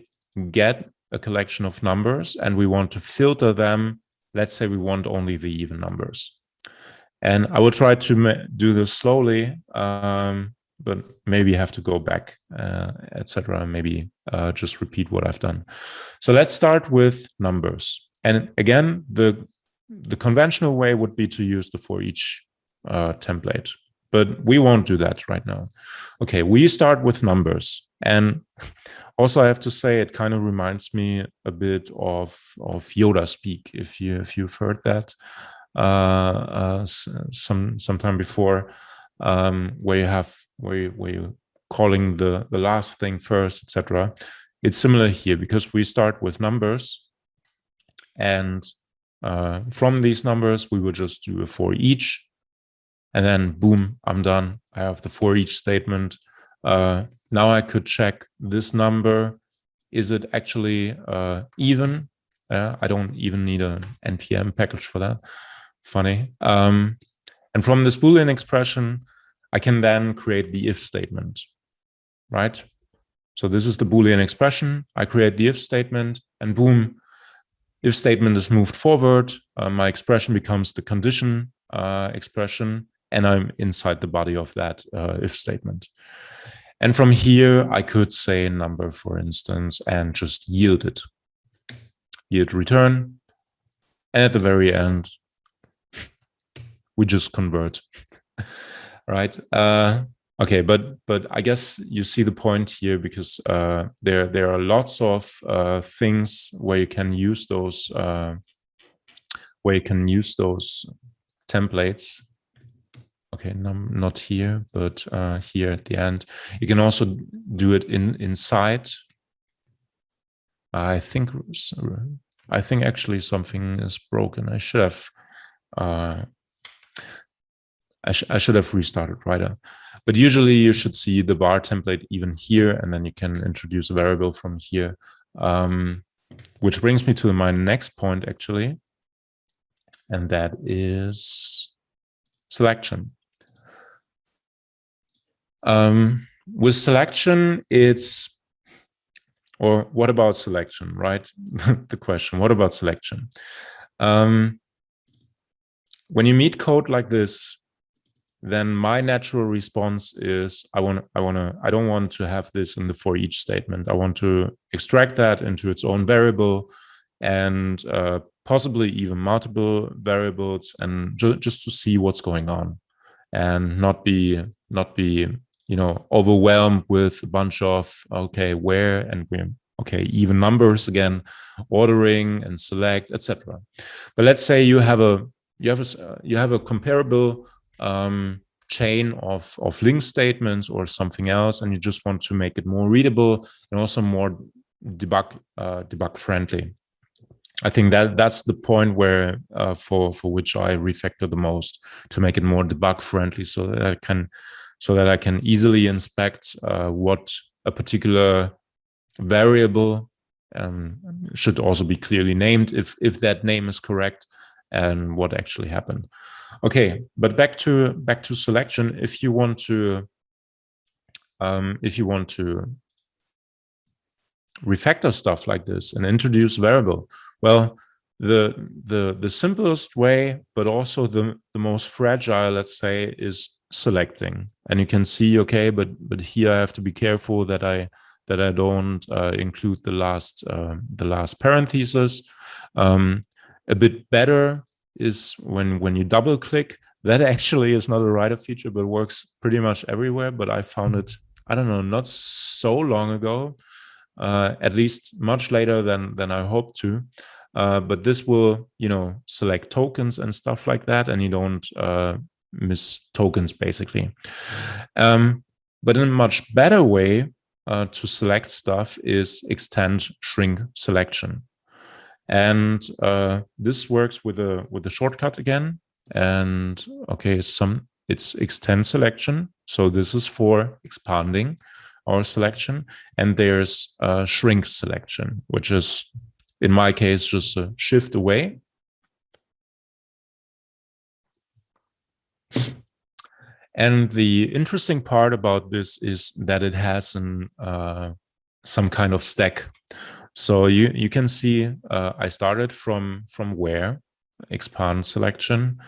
get a collection of numbers and we want to filter them. Let's say we want only the even numbers. And I will try to do this slowly, but maybe have to go back, etc. Maybe just repeat what I've done. So let's start with numbers. And again, the conventional way would be to use the for each template, but we won't do that right now. Okay, we start with numbers. And also I have to say it kind of reminds me a bit of Yoda speak, if you've heard that. Sometime before, where you're calling the last thing first, etc. It's similar here because we start with numbers, and from these numbers we will just do a for each, and then boom, I'm done. I have the for each statement. Now I could check this number. Is it actually even? I don't even need an npm package for that. Funny. And from this Boolean expression, I can then create the if statement, right? So this is the Boolean expression. I create the if statement, and boom, if statement is moved forward. My expression becomes the condition expression, and I'm inside the body of that if statement. And from here, I could say a number, for instance, and just yield it. Yield return. And at the very end, we just convert, right? Okay, but I guess you see the point here, because there are lots of things where you can use those templates. Okay, not here, but here at the end. You can also do it inside. I think actually something is broken. I should have I should have restarted right. But usually you should see the var template even here, and then you can introduce a variable from here. Which brings me to my next point, actually, and that is selection. With selection, or what about selection, right? The question, what about selection? When you meet code like this, then my natural response is I don't want to have this in the for each statement. I want to extract that into its own variable, and possibly even multiple variables, and just to see what's going on, and not be overwhelmed with a bunch of where and where, even numbers again, ordering and select, etc. But let's say you have a comparable chain of link statements or something else, and you just want to make it more readable and also more debug friendly. I think that's the point where for which I refactor the most, to make it more debug friendly, so that I can easily inspect what a particular variable should also be clearly named if that name is correct, and what actually happened. Okay, but back to selection. If you want to refactor stuff like this and introduce variable, well, the simplest way, but also the most fragile, let's say, is selecting. And you can see, okay, but here I have to be careful that I don't include the last parenthesis. A bit better is when you double click. That actually is not a writer feature, but works pretty much everywhere. But I found it, I don't know, not so long ago, at least much later than I hoped to. But this will, select tokens and stuff like that, and you don't miss tokens, basically. But in a much better way to select stuff is extend shrink selection. And this works with a shortcut again. And it's extend selection. So this is for expanding our selection. And there's shrink selection, which is, in my case, just a shift away. And the interesting part about this is that it has some kind of stack. So you can see I started from where, expand selection,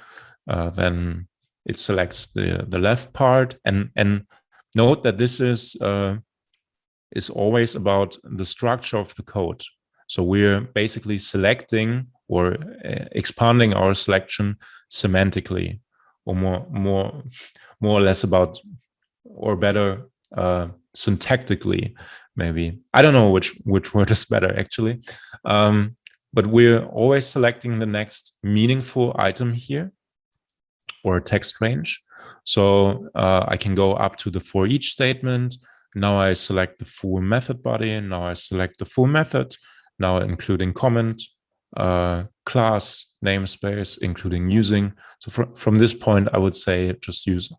then it selects the left part, and note that this is always about the structure of the code. So we're basically selecting or expanding our selection semantically, or more or less about, or better, syntactically, maybe. I don't know which word is better, actually. But we're always selecting the next meaningful item here, or text range. So I can go up to the for each statement. Now I select the full method body, and now I select the full method, now including comment, class, namespace, including using. So from this point, I would say just use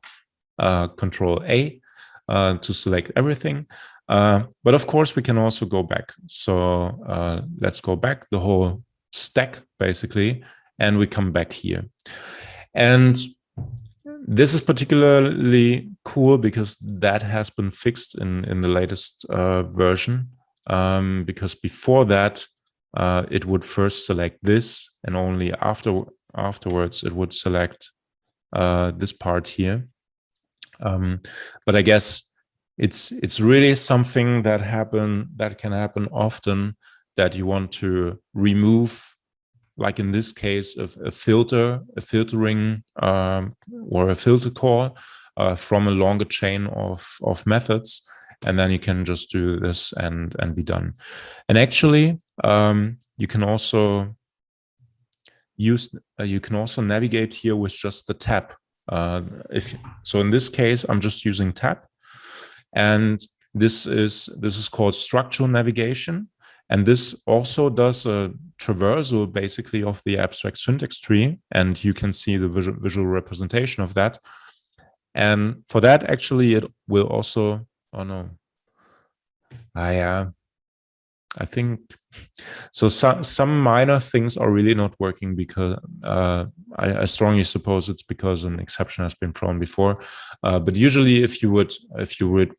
Control A to select everything. But of course, we can also go back. So let's go back the whole stack, basically, and we come back here. And this is particularly cool because that has been fixed in the latest version. Because before that, it would first select this, and only afterwards it would select this part here. But I guess it's really something that can happen often, that you want to remove, like in this case, a filtering or a filter call from a longer chain of methods, and then you can just do this and be done. And actually, you can also navigate here with just the tab. So in this case, I'm just using tab, and this is called structural navigation. And this also does a traversal, basically, of the abstract syntax tree, and you can see the visual representation of that. And for that, actually, it will also, oh no, I think so. Some minor things are really not working because I strongly suppose it's because an exception has been thrown before. But usually, if you would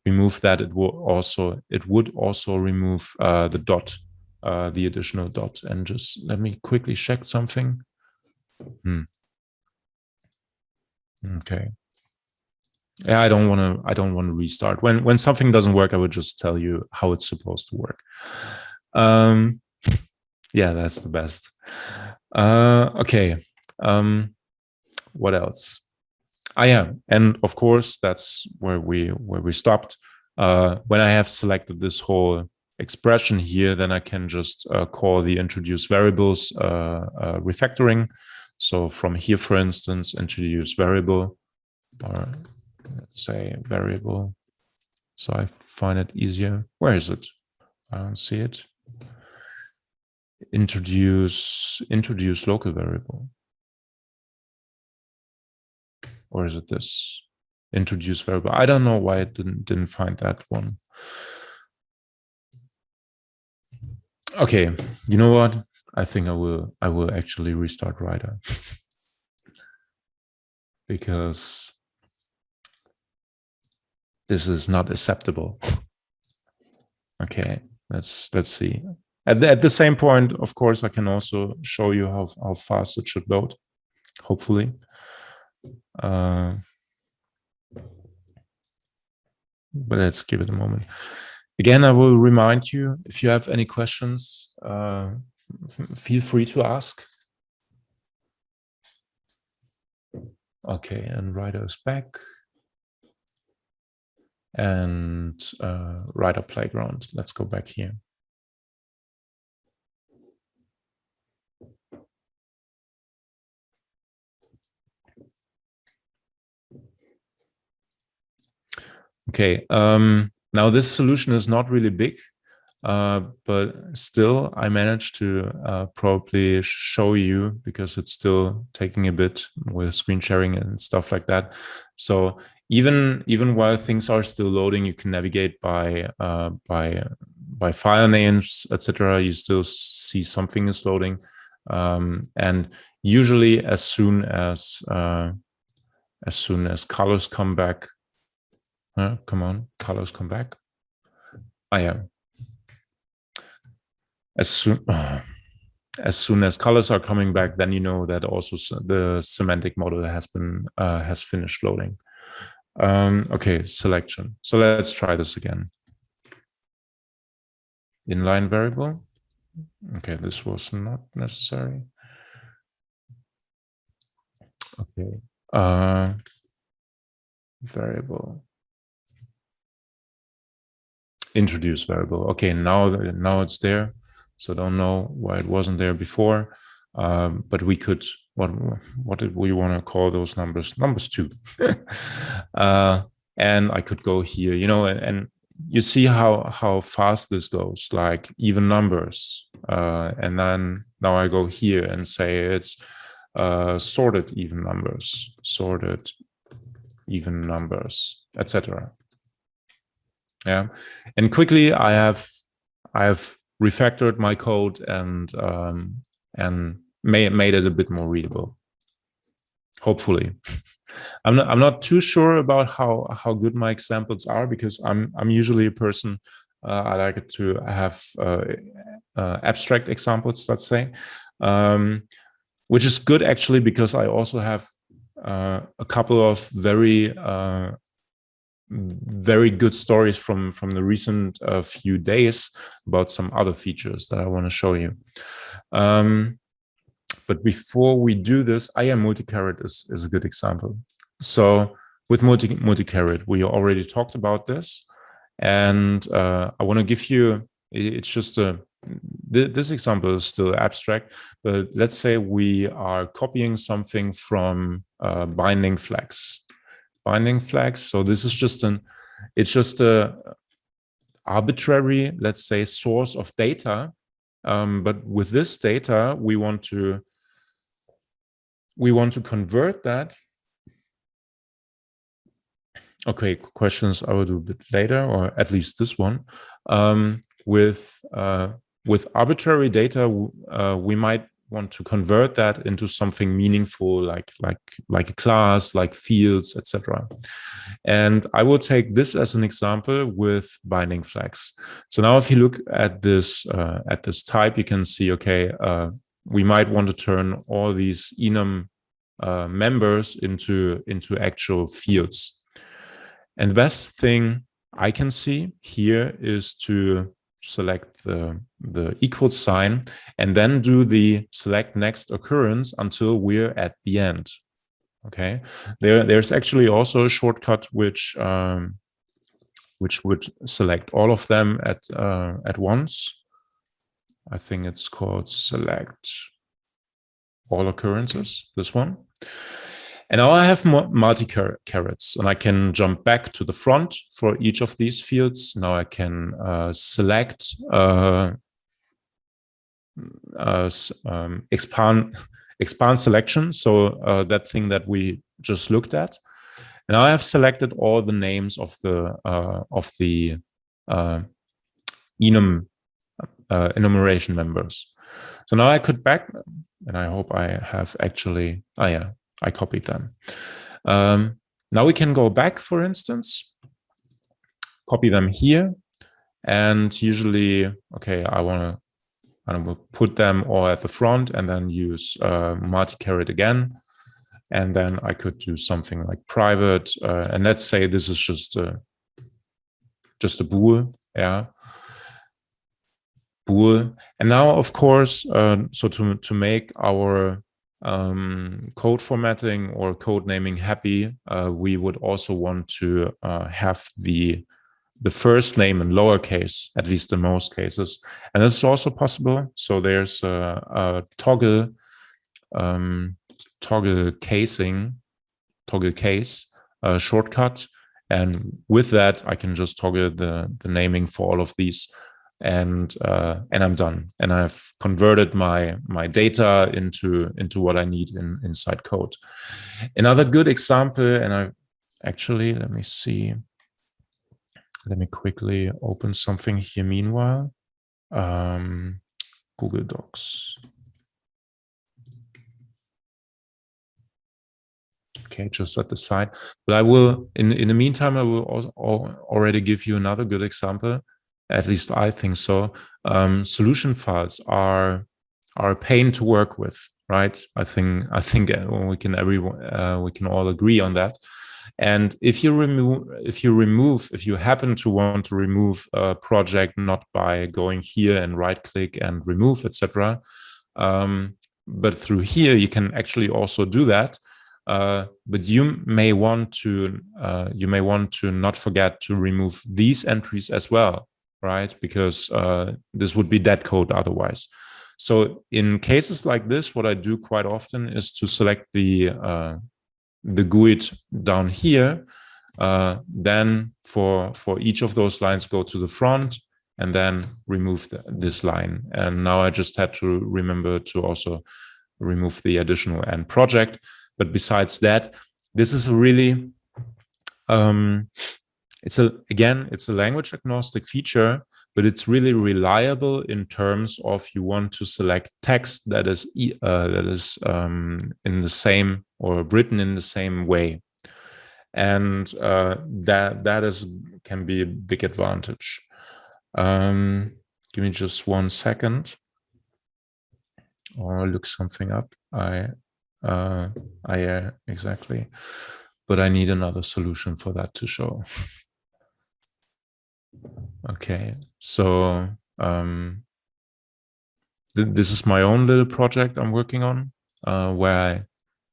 remove that, it would also remove the dot, the additional dot. And just let me quickly check something. Okay. Yeah, I don't want to restart. When something doesn't work, I would just tell you how it's supposed to work. Yeah, that's the best. Okay. What else? Yeah, and of course that's where we stopped. When I have selected this whole expression here, then I can just call the introduce variables refactoring. So from here, for instance, introduce variable, or let's say variable. So I find it easier. Where is it? I don't see it. Introduce local variable. Or is it this? Introduce variable. I don't know why it didn't find that one. Okay, you know what? I think I will actually restart Rider because this is not acceptable. Okay, let's see. At the same point, of course, I can also show you how fast it should load. Hopefully. But let's give it a moment. Again, I will remind you, if you have any questions, feel free to ask. Okay, and Rider is back. And Rider Playground. Let's go back here. Okay, now this solution is not really big, but still I managed to probably show you because it's still taking a bit with screen sharing and stuff like that. So even while things are still loading, you can navigate by file names, etc. You still see something is loading, and usually as soon as colors come back. Come on, colors come back. I am. As soon as colors are coming back, then you know that also the semantic model has finished loading. Okay, selection. So let's try this again. Inline variable. Okay, this was not necessary. Okay. Variable. Introduce variable. Okay, now it's there. So don't know why it wasn't there before. But we could, what did we want to call those numbers? Numbers 2. And I could go here, and you see how fast this goes, like even numbers. And then now I go here and say it's sorted even numbers, etc. Yeah, and quickly I have refactored my code and made it a bit more readable. Hopefully, I'm not too sure about how good my examples are because I'm usually a person I like to have abstract examples, let's say, which is good actually because I also have a couple of very good stories from the recent few days about some other features that I want to show you. But before we do this, multi-caret is a good example. So with multi-caret, we already talked about this, and I want to give you. It's just this example is still abstract, but let's say we are copying something from binding flags. So this is just a arbitrary, let's say, source of data. But with this data, we want to convert that Okay, questions I will do a bit later, or at least this one. With arbitrary data, we might want to convert that into something meaningful, like a class, like fields, etc. And I will take this as an example with binding flags. So now, if you look at this type, you can see, okay, we might want to turn all these enum members into actual fields. And the best thing I can see here is to select the equal sign and then do the select next occurrence until we're at the end. Okay, there's actually also a shortcut which would select all of them at once. I think it's called select all occurrences, this one. And now I have multi-carets, and I can jump back to the front for each of these fields. Now I can select expand selection, so that thing that we just looked at. And now I have selected all the names of the enum enumeration members. So now I could back, and I hope I have actually, I copied them. Now we can go back, for instance, copy them here, and usually, okay, I want to put them all at the front and then use multi-caret again. And then I could do something like private, and let's say this is just a bool, yeah. Bool. And now, of course, so to make our code formatting or code naming happy, we would also want to have the first name in lowercase, at least in most cases. And this is also possible. So there's a toggle case shortcut. And with that, I can just toggle the naming for all of these. And I'm done. And I've converted my data into what I need inside code. Another good example, and I actually, let me see. Let me quickly open something here meanwhile. Google Docs. Okay, just at the side. But I will, in the meantime, I will also already give you another good example. At least I think so. Solution files are a pain to work with, right? I think we can all agree on that. And if you happen to want to remove a project not by going here and right click and remove, etc., but through here you can actually also do that. But you may want to not forget to remove these entries as well, right? Because this would be dead code otherwise. So in cases like this, what I do quite often is to select the GUID down here. Then for each of those lines, go to the front and then remove this line. And now I just had to remember to also remove the additional end project. But besides that, this is a really it's a language agnostic feature, but it's really reliable in terms of you want to select text that is in the same or written in the same way, and that can be a big advantage. Give me just 1 second, or I'll look something up. Exactly, but I need another solution for that to show. Okay, so this is my own little project I'm working on, where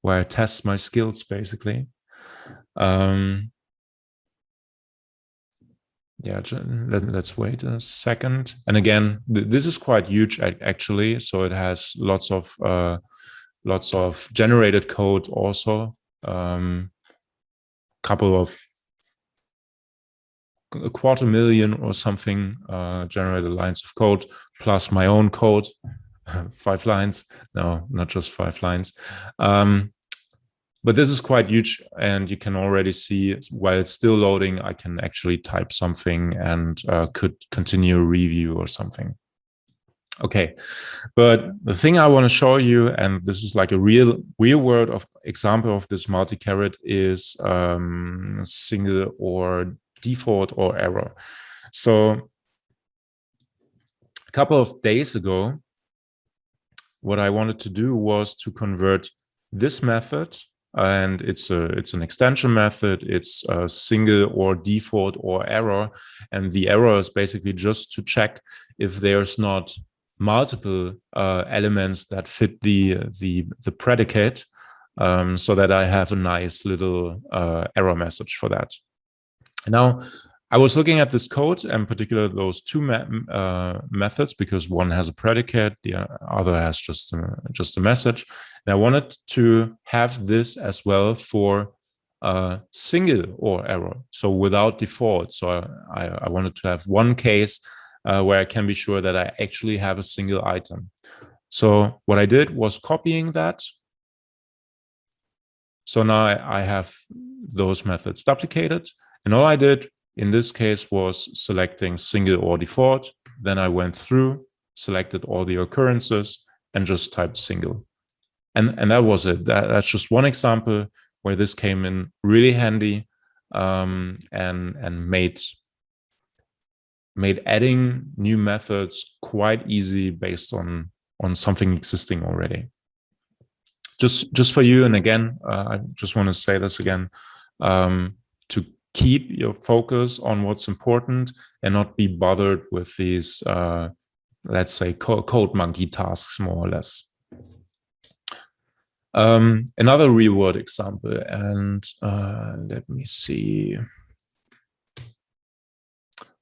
I test my skills basically. Yeah, let's wait a second. And again, this is quite huge actually. So it has lots of generated code also. Couple of 250,000 or something generated lines of code, plus my own code, 5 lines. No, not just 5 lines. But this is quite huge, and you can already see while it's still loading, I can actually type something and could continue a review or something. Okay, but the thing I want to show you, and this is like a real world example of this multi-caret, is single or default or error. So a couple of days ago, what I wanted to do was to convert this method, and it's an extension method. It's a single or default or error, and the error is basically just to check if there's not multiple elements that fit the predicate, so that I have a nice little error message for that. Now, I was looking at this code, and particularly those two methods, because one has a predicate, the other has just a message. And I wanted to have this as well for single or error, so without default. So I wanted to have one case where I can be sure that I actually have a single item. So what I did was copying that. So now I have those methods duplicated, and all I did in this case was selecting single or default. Then I went through, selected all the occurrences, and just typed single. And that was it. That's just one example where this came in really handy, and made adding new methods quite easy based on something existing already. Just for you, and again, I just want to say this again, to keep your focus on what's important and not be bothered with these, let's say, code monkey tasks, more or less. Another real world example, and let me see.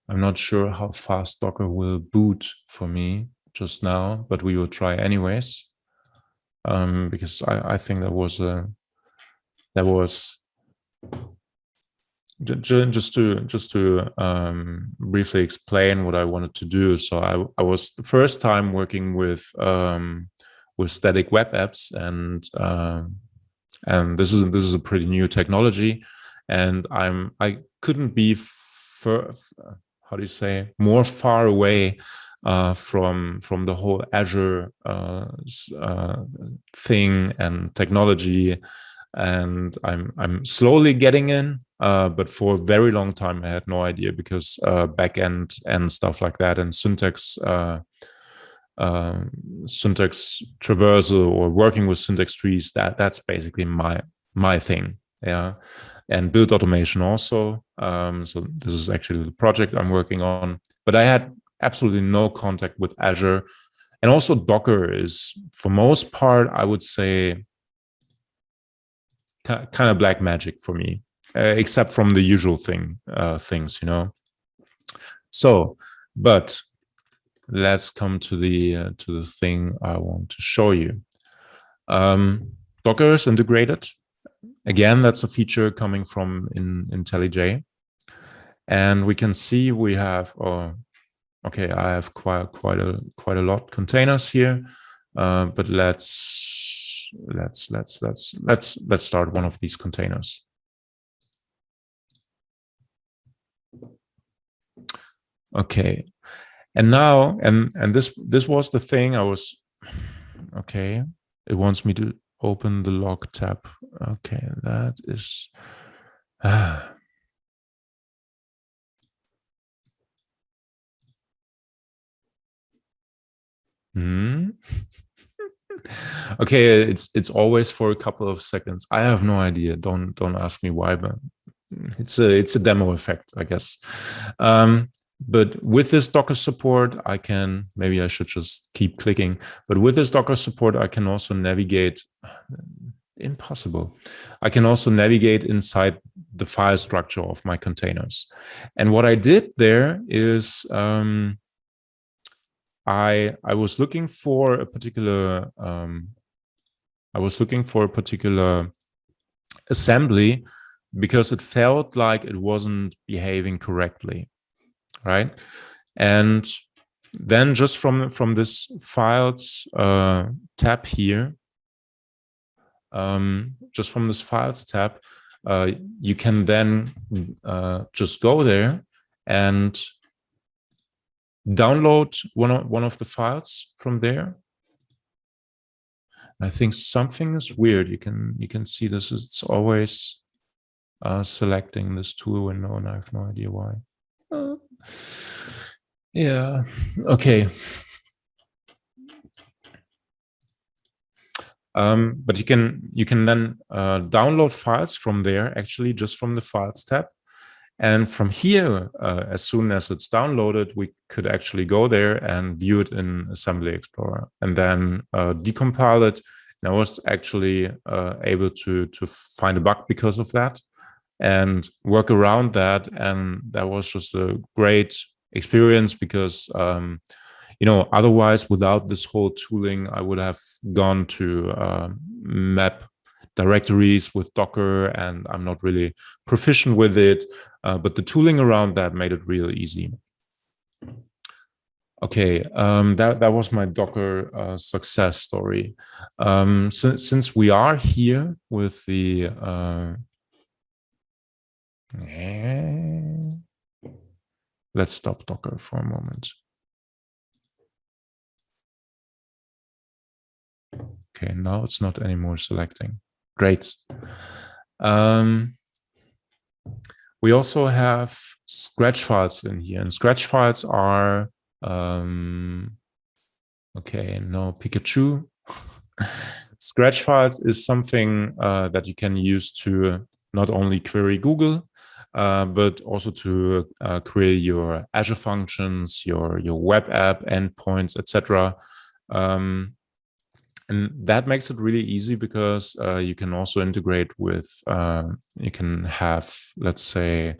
I'm not sure how fast Docker will boot for me just now, but we will try anyways, because I think that was just to briefly explain what I wanted to do. So I was the first time working with static web apps, and this is a pretty new technology, and I couldn't be how do you say, more far away from the whole Azure thing and technology, and I'm slowly getting in, but for a very long time I had no idea, because backend and stuff like that, and syntax traversal or working with syntax trees, that's basically my thing. Yeah. And build automation also. So this is actually the project I'm working on, but I had absolutely no contact with Azure. And also Docker is, for most part, I would say, kind of black magic for me, except from the usual things, you know. So, but let's come to the thing I want to show you. Docker is integrated. Again, that's a feature coming from IntelliJ, and we can see we have. Okay, I have quite a lot containers here, but let's start one of these containers. Okay, and now and this was the thing I was. Okay, it wants me to open the log tab. Okay, that is. Okay, it's always for a couple of seconds. I have no idea. Don't ask me why, but it's a demo effect, I guess. But with this Docker support, I can, maybe I should just keep clicking, but with this Docker support, I can also navigate. Impossible. I can also navigate inside the file structure of my containers. And what I did there is, I was looking for a particular assembly, because it felt like it wasn't behaving correctly, right? And then just from this files tab here, just from this Files tab, you can then just go there and download one of the files from there. I think something is weird. You can see this. It's always selecting this tool window, and I have no idea why. Yeah. Okay. But you can then download files from there, actually, just from the Files tab. And from here, as soon as it's downloaded, we could actually go there and view it in Assembly Explorer, and then decompile it. And I was actually able to find a bug because of that and work around that. And that was just a great experience because, otherwise, without this whole tooling, I would have gone to map directories with Docker, and I'm not really proficient with it. But the tooling around that made it real easy. Okay, that was my Docker success story. Since we are here with the let's stop Docker for a moment. Okay, now it's not anymore selecting. Great. We also have Scratch files in here, and Scratch files are okay, no Pikachu. Scratch files is something that you can use to not only query Google, but also to create your Azure functions, your web app endpoints, etc. And that makes it really easy because you can also integrate with, you can have, let's say,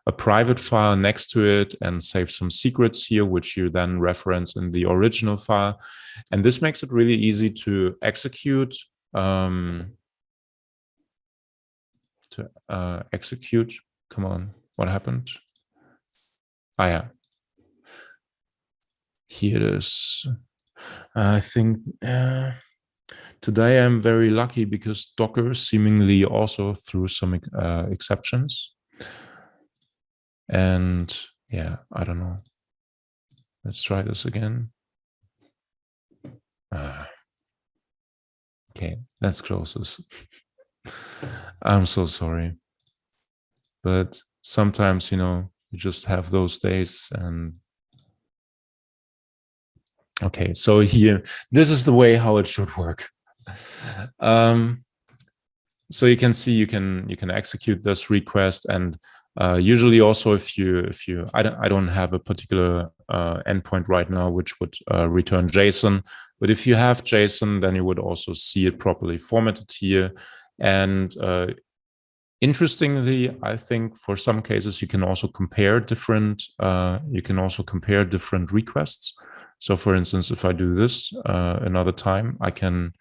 a private file next to it and save some secrets here, which you then reference in the original file. And this makes it really easy to execute. Come on, what happened? Ah, yeah. Here it is. I think today I'm very lucky because Docker seemingly also threw some exceptions. And yeah, I don't know. Let's try this again. Okay, let's close this. I'm so sorry. But sometimes, you just have those days. And okay, so here, this is the way how it should work. So you can see you can execute this request, and usually also if you I don't have a particular endpoint right now which would return JSON, but if you have JSON, then you would also see it properly formatted here. And interestingly, I think for some cases you can also compare different requests. So for instance, if I do this another time, I can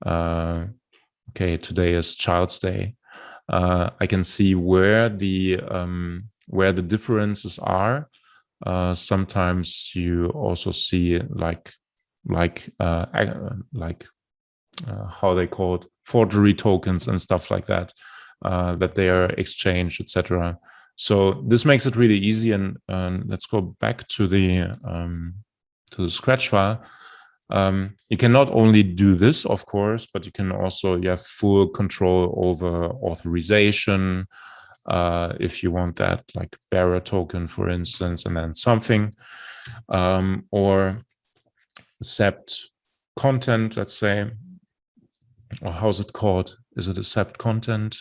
okay, today is Child's Day. I can see where the differences are. Sometimes you also see like how they call it, forgery tokens and stuff like that, that they are exchanged, etc. So this makes it really easy. And let's go back to the Scratch file. You can not only do this, of course, but you can also, you have full control over authorization. If you want that, like bearer token, for instance, and then something, or accept content, let's say, or how's it called? Is it accept content?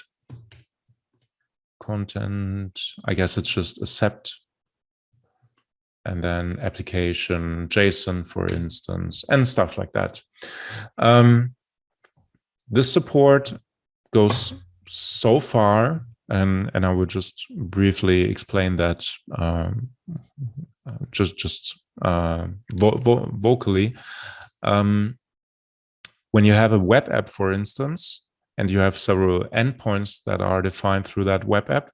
Content, I guess it's just accept. And then application, JSON, for instance, and stuff like that. This support goes so far, and I will just briefly explain that vocally. When you have a web app, for instance, and you have several endpoints that are defined through that web app,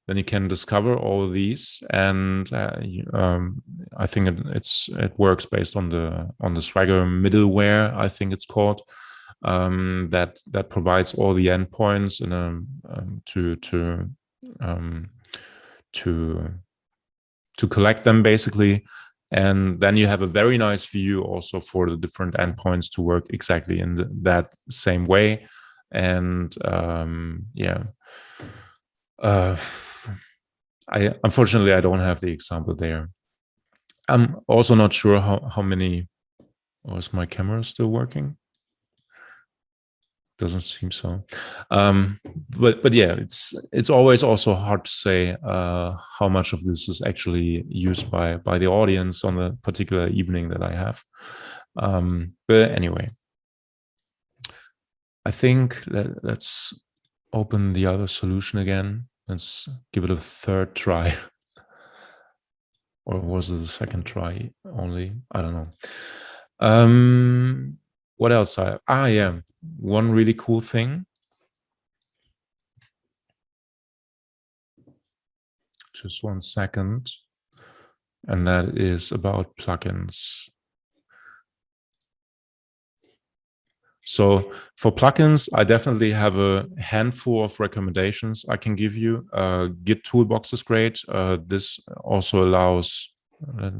then you can discover all of these, and I think it works based on the Swagger middleware, I think it's called. that provides all the endpoints in a to collect them basically. And then you have a very nice view also for the different endpoints to work exactly in that same way. And unfortunately I don't have the example there. I'm also not sure how many. Or is my camera still working? Doesn't seem so. But yeah, it's always also hard to say how much of this is actually used by the audience on the particular evening that I have. But anyway, I think let's open the other solution again. Let's give it a third try. Or was it the second try only? I don't know. What else? Yeah, one really cool thing. Just 1 second. And that is about plugins. So for plugins, I definitely have a handful of recommendations I can give you. Git Toolbox is great. This also allows,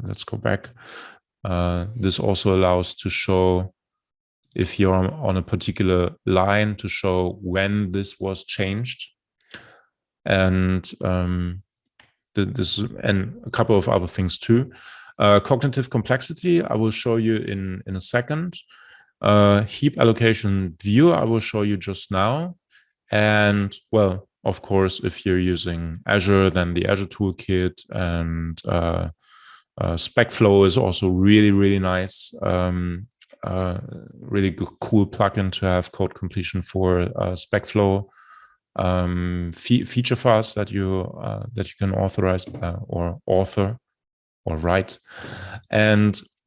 let's go back. This also allows to show if you're on a particular line to show when this was changed. And this and a couple of other things too. Cognitive complexity, I will show you in a second. Heap allocation view, I will show you just now. And well, of course, if you're using Azure, then the Azure Toolkit, and SpecFlow is also really, really nice. Really cool plugin to have code completion for SpecFlow. Feature files that you can authorize or author or write.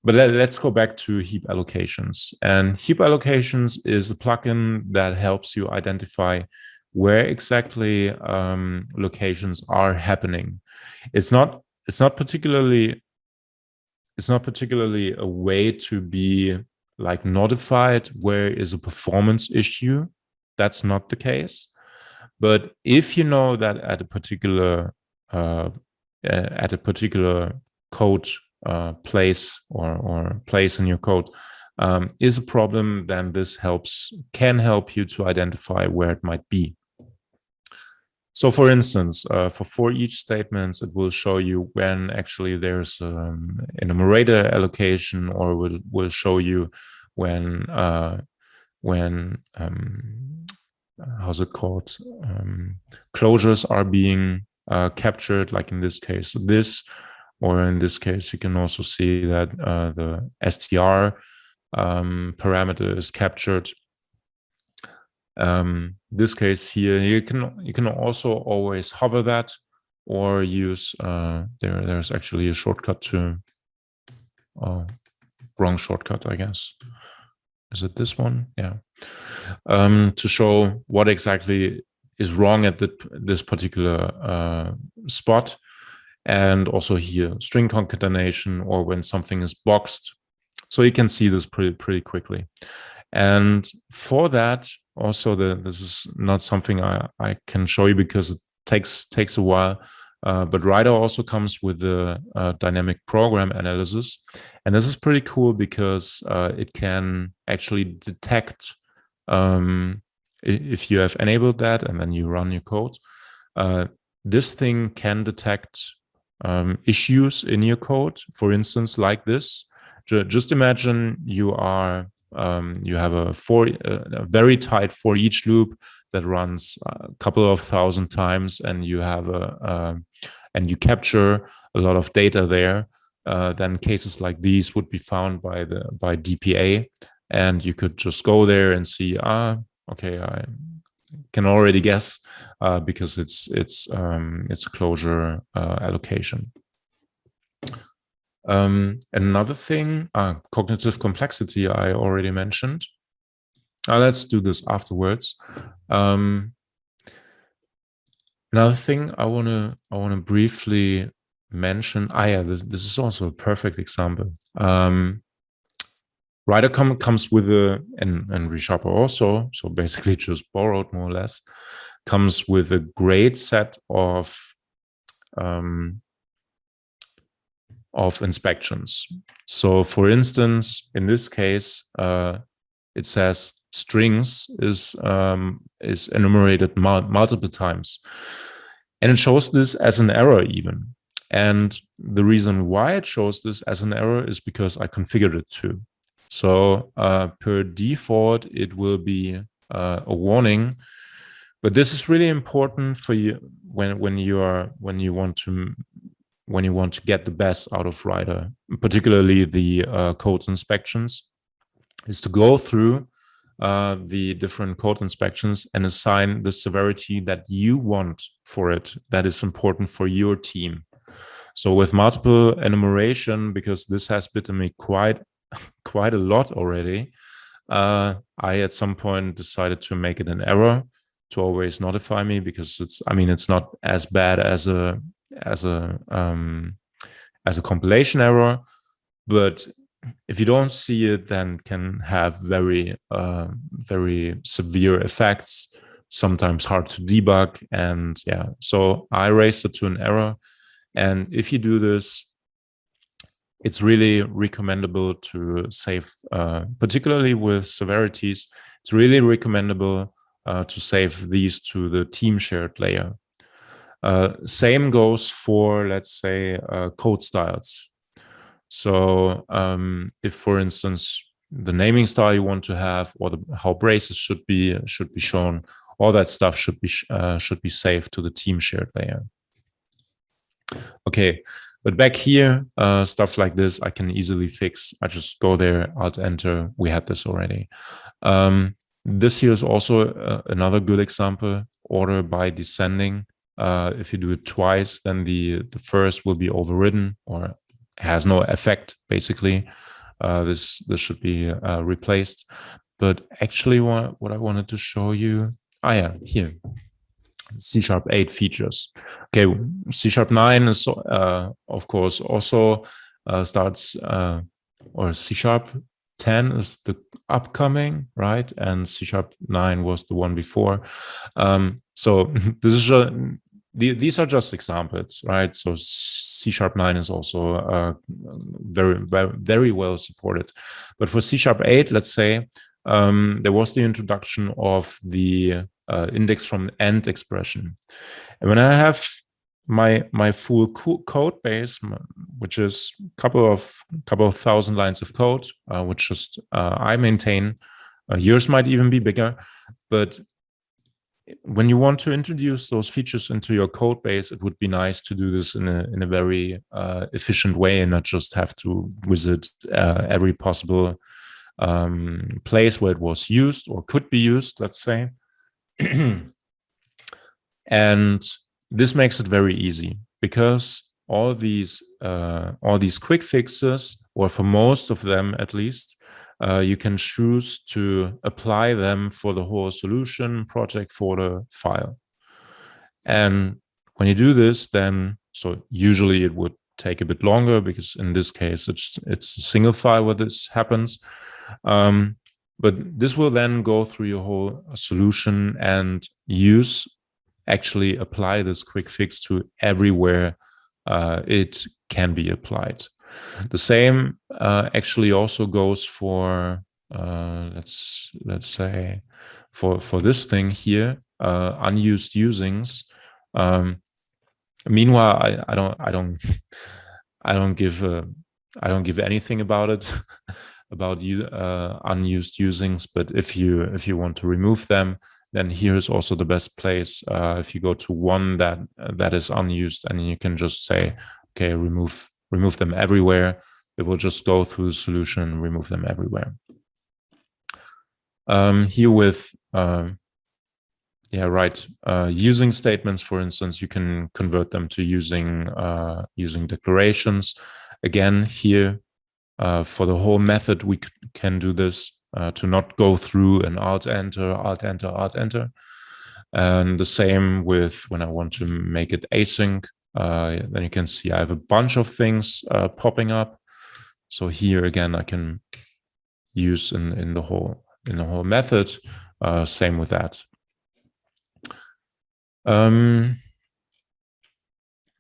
But let's go back to heap allocations. And heap allocations is a plugin that helps you identify where exactly locations are happening. It's not particularly a way to be like notified where is a performance issue. That's not the case. But if you know that at a particular code place or place in your code is a problem, then this can help you to identify where it might be. So for instance, for each statements, it will show you when actually there's an enumerator allocation, or will show you when how's it called? Closures are being captured, like in this case, or in this case, you can also see that the str parameter is captured. This case here, you can also always hover that, or use there's actually a shortcut to wrong shortcut, I guess. Is it this one? Yeah. To show what exactly is wrong at this particular spot. And also here, string concatenation, or when something is boxed. So you can see this pretty quickly. And for that, also this is not something I can show you because it takes a while. But Rider also comes with the dynamic program analysis. And this is pretty cool because it can actually detect, if you have enabled that and then you run your code, this thing can detect issues in your code. For instance, like this. Just imagine you have a very tight for each loop that runs a couple of thousand times, and you have and you capture a lot of data there. Then cases like these would be found by DPA, and you could just go there and see, okay, I can already guess because it's a closure allocation. Another thing, cognitive complexity, I already mentioned. Let's do this afterwards. Another thing I wanna briefly mention. Yeah, this is also a perfect example. Writer comes with and ReSharper also, so basically just borrowed more or less, comes with a great set of inspections. So for instance, in this case, it says strings is enumerated multiple times. And it shows this as an error even. And the reason why it shows this as an error is because I configured it to. So per default, it will be a warning. But this is really important for you when you want to get the best out of Writer, particularly the code inspections, is to go through the different code inspections and assign the severity that you want for it, that is important for your team. So with multiple enumeration, because this has bitten me quite a lot already, I at some point decided to make it an error to always notify me, because it's not as bad as a compilation error, but if you don't see it, then can have very severe effects, sometimes hard to debug. And yeah, so I raised it to an error. And if you do this, it's really recommendable to save, particularly with severities, it's really recommendable to save these to the team shared layer. Same goes for, let's say, code styles. So if, for instance, the naming style you want to have, or how braces should be shown, all that stuff should be saved to the team shared layer. Okay, but back here, stuff like this I can easily fix. I just go there, Alt Enter. We had this already. This here is also another good example. Order by descending. If you do it twice, then the first will be overridden or has no effect. Basically, this should be replaced. But actually, what I wanted to show you, here. C#8 features. Okay, C#9 is of course also starts, or C#10 is the upcoming, right? And C#9 was the one before. So this is these are just examples, right? So C#9 is also very well supported. But for C#8, let's say, there was the introduction of the index from end expression. And when I have my full code base, which is a couple of thousand lines of code, which just I maintain, yours might even be bigger, but when you want to introduce those features into your code base, it would be nice to do this in a very efficient way and not just have to visit every possible place where it was used or could be used, let's say. And this makes it very easy, because all these quick fixes, or for most of them at least, you can choose to apply them for the whole solution, project, folder, file. And when you do this, then, so usually it would take a bit longer, because in this case it's a single file where this happens. But this will then go through your whole solution and actually apply this quick fix to everywhere it can be applied. The same actually also goes for, let's say, for this thing here, unused usings. Meanwhile, I don't give anything about it. About unused usings, but if you want to remove them, then here is also the best place. If you go to one that is unused, and you can just say, okay, remove them everywhere, it will just go through the solution and remove them everywhere. Here with using statements, for instance, you can convert them to using declarations. Again, here, for the whole method, we can do this to not go through an alt enter. And the same with when I want to make it async. Then you can see I have a bunch of things popping up. So here again, I can use in the whole method. Same with that.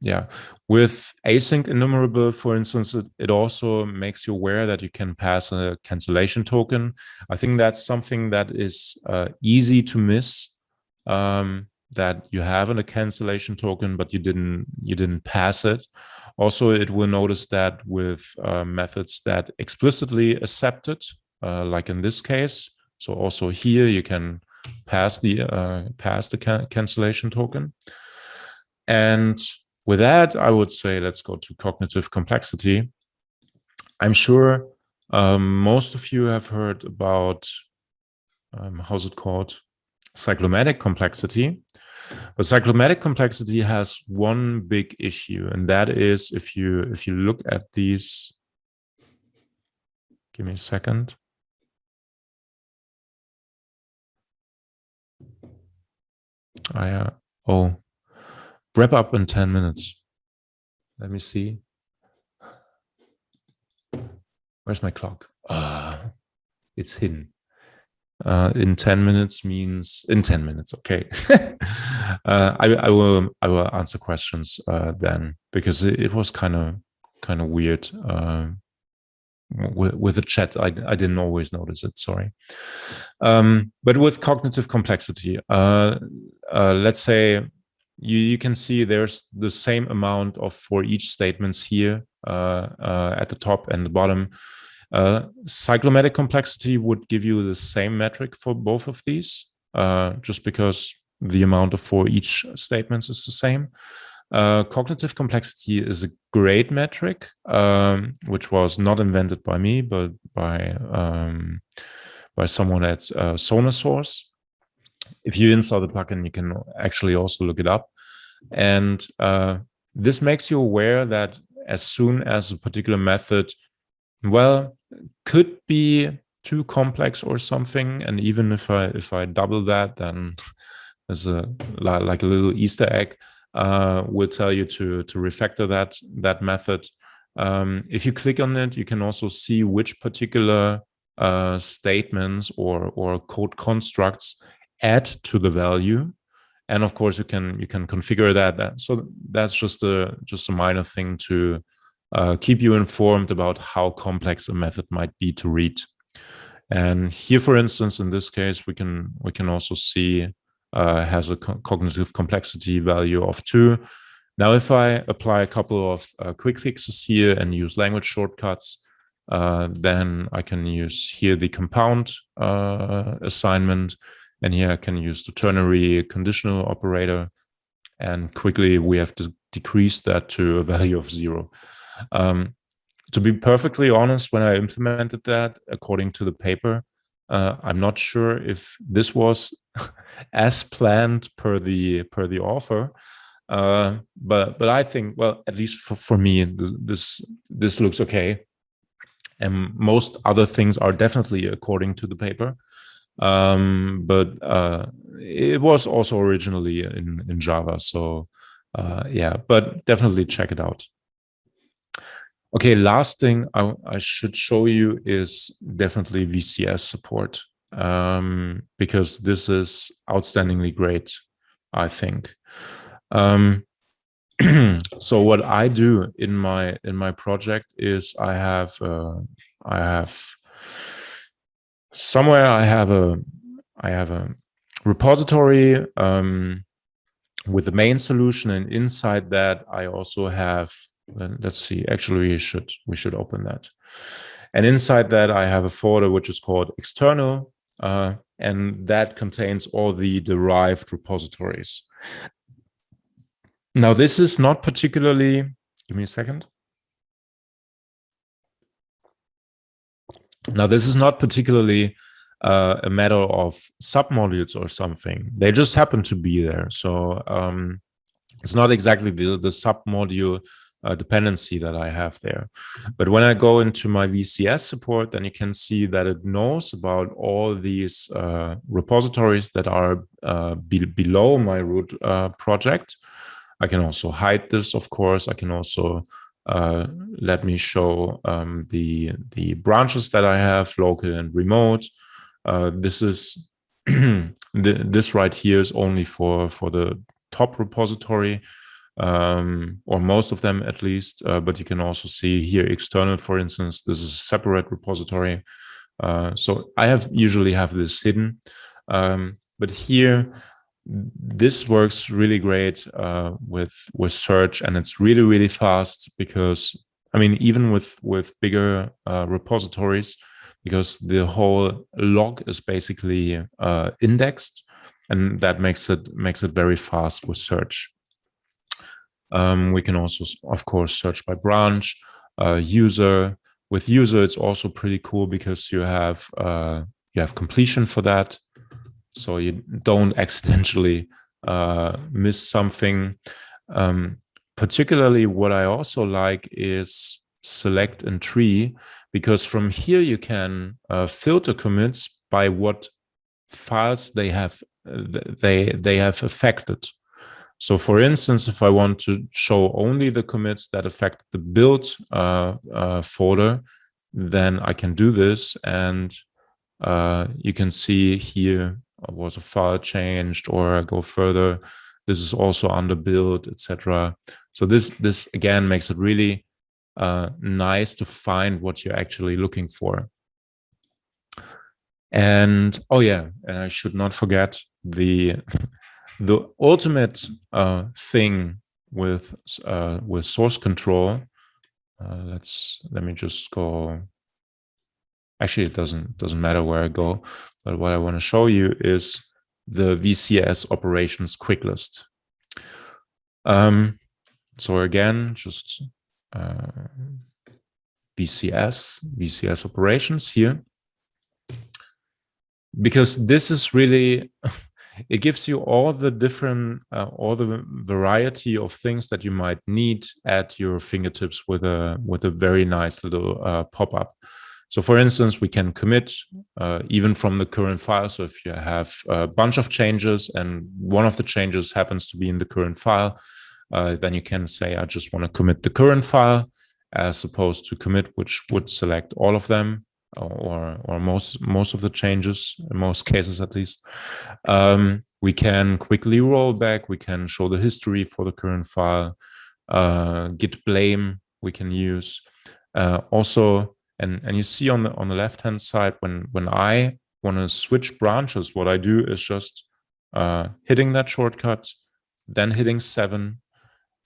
Yeah, with async enumerable, for instance, it also makes you aware that you can pass a cancellation token. I think that's something that is easy to miss, that you have a cancellation token, but you didn't pass it. Also, it will notice that with methods that explicitly accept it, like in this case. So also here you can pass the cancellation token. And with that, I would say let's go to cognitive complexity. I'm sure most of you have heard about how's it called? Cyclomatic complexity. But cyclomatic complexity has one big issue, and that is if you look at these. Give me a second. Wrap up in 10 minutes. Let me see. Where's my clock? It's hidden. In 10 minutes means in 10 minutes. Okay. I will answer questions then, because it was kind of weird with the chat. I didn't always notice it. Sorry. But with cognitive complexity, let's say you can see there's the same amount of for each statements here at the top and the bottom. Cyclomatic complexity would give you the same metric for both of these, just because the amount of for each statements is the same. Cognitive complexity is a great metric, which was not invented by me, but by someone at SonarSource. If you install the plugin, you can actually also look it up. And this makes you aware that as soon as a particular method, well, could be too complex or something, and even if I double that, then there's like a little Easter egg will tell you to refactor that method. If you click on it, you can also see which particular statements or code constructs add to the value, and of course you can configure that. So that's just a minor thing to keep you informed about how complex a method might be to read. And here, for instance, in this case, we can also see has a cognitive complexity value of 2. Now, if I apply a couple of quick fixes here and use language shortcuts, then I can use here the compound assignment, and here I can use the ternary conditional operator, and quickly we have to decrease that to a value of 0. To be perfectly honest, when I implemented that according to the paper, I'm not sure if this was as planned per the author, but I think, well, at least for me, this looks okay, and most other things are definitely according to the paper, but it was also originally in Java, so yeah, but definitely check it out. Okay, last thing I should show you is definitely VCS support, because this is outstandingly great, I think. So what I do in my project is I have a repository with the main solution, and inside that I also have, let's see, actually we should open that. And inside that I have a folder which is called external, and that contains all the derived repositories. Now this is not particularly, give me a second. Now this is not particularly a matter of submodules or something. They just happen to be there. So it's not exactly the submodule dependency that I have there. But when I go into my VCS support, then you can see that it knows about all these repositories that are below my root project. I can also hide this, of course. I can also let me show the branches that I have, local and remote. This is this right here is only for the top repository, or most of them at least. But you can also see here external, for instance, this is a separate repository. So I usually have this hidden, but here this works really great with search, and it's really fast, because I mean, even with bigger repositories, because the whole log is basically indexed, and that makes it very fast with search. We can also, of course, search by branch, user. With user, it's also pretty cool because you have completion for that, so you don't accidentally miss something. Particularly, what I also like is select and tree, because from here you can filter commits by what files they have affected. So, for instance, if I want to show only the commits that affect the build folder, then I can do this, and you can see here was a file changed, or I go further. This is also under build, etc. So this again makes it really nice to find what you're actually looking for. And oh yeah, and I should not forget the ultimate thing with source control. Let me just go. Actually, it doesn't matter where I go, but what I want to show you is the VCS operations quick list. So again, just VCS operations here, because this is really it gives you all the different all the variety of things that you might need at your fingertips with a very nice little pop-up. So for instance, we can commit even from the current file. So if you have a bunch of changes and one of the changes happens to be in the current file, then you can say, I just want to commit the current file, as opposed to commit, which would select all of them, or most of the changes, in most cases at least. We can quickly roll back. We can show the history for the current file. Git blame we can use. Also, and you see on the left hand side, when I want to switch branches, what I do is just hitting that shortcut, then hitting 7,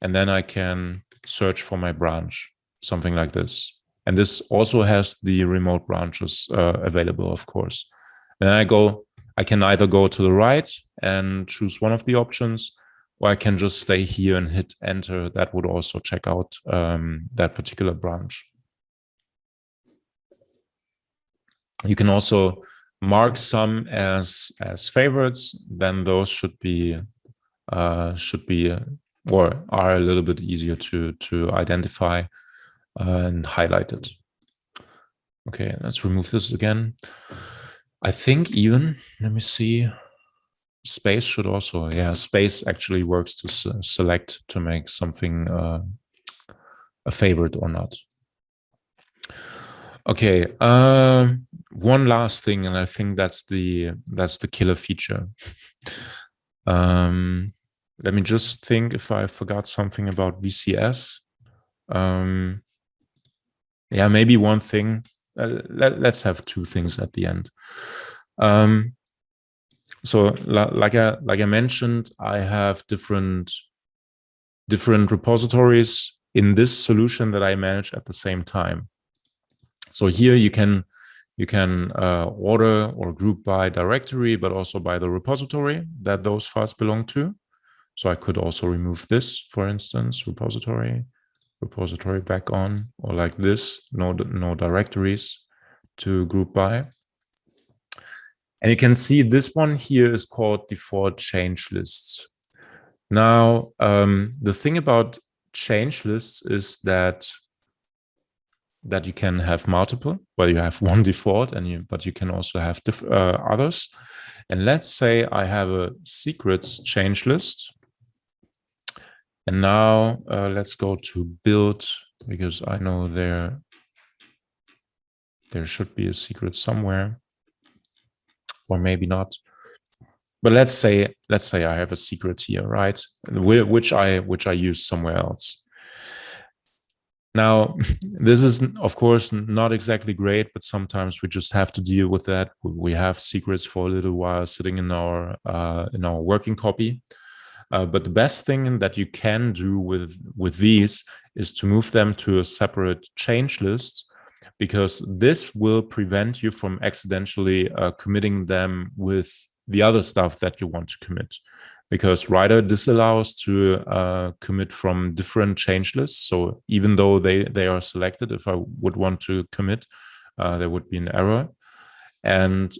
and then I can search for my branch, something like this. And this also has the remote branches available, of course. Then I can either go to the right and choose one of the options, or I can just stay here and hit enter. That would also check out that particular branch. You can also mark some as favorites. Then those should be or are a little bit easier to identify and highlight it. Okay, let's remove this again. I think even, let me see, space should also, yeah, space actually works to select to make something a favorite or not. Okay, one last thing, and I think that's the killer feature. Let me just think if I forgot something about VCS. Yeah, maybe one thing. Let's have two things at the end. So like I mentioned, I have different repositories in this solution that I manage at the same time. So here you can order or group by directory, but also by the repository that those files belong to. So I could also remove this, for instance, repository back on, or like this, no directories to group by. And you can see this one here is called default change lists. Now, the thing about change lists is that you can have multiple. Well, you have one default, but you can also have others. And let's say I have a secrets change list. And now let's go to build because I know there should be a secret somewhere, or maybe not. But let's say I have a secret here, right? Which I use somewhere else. Now, this is of course not exactly great, but sometimes we just have to deal with that. We have secrets for a little while sitting in our working copy. But the best thing that you can do with these is to move them to a separate change list, because this will prevent you from accidentally committing them with the other stuff that you want to commit. Because writer disallows to commit from different change lists. So even though they are selected, if I would want to commit, there would be an error, and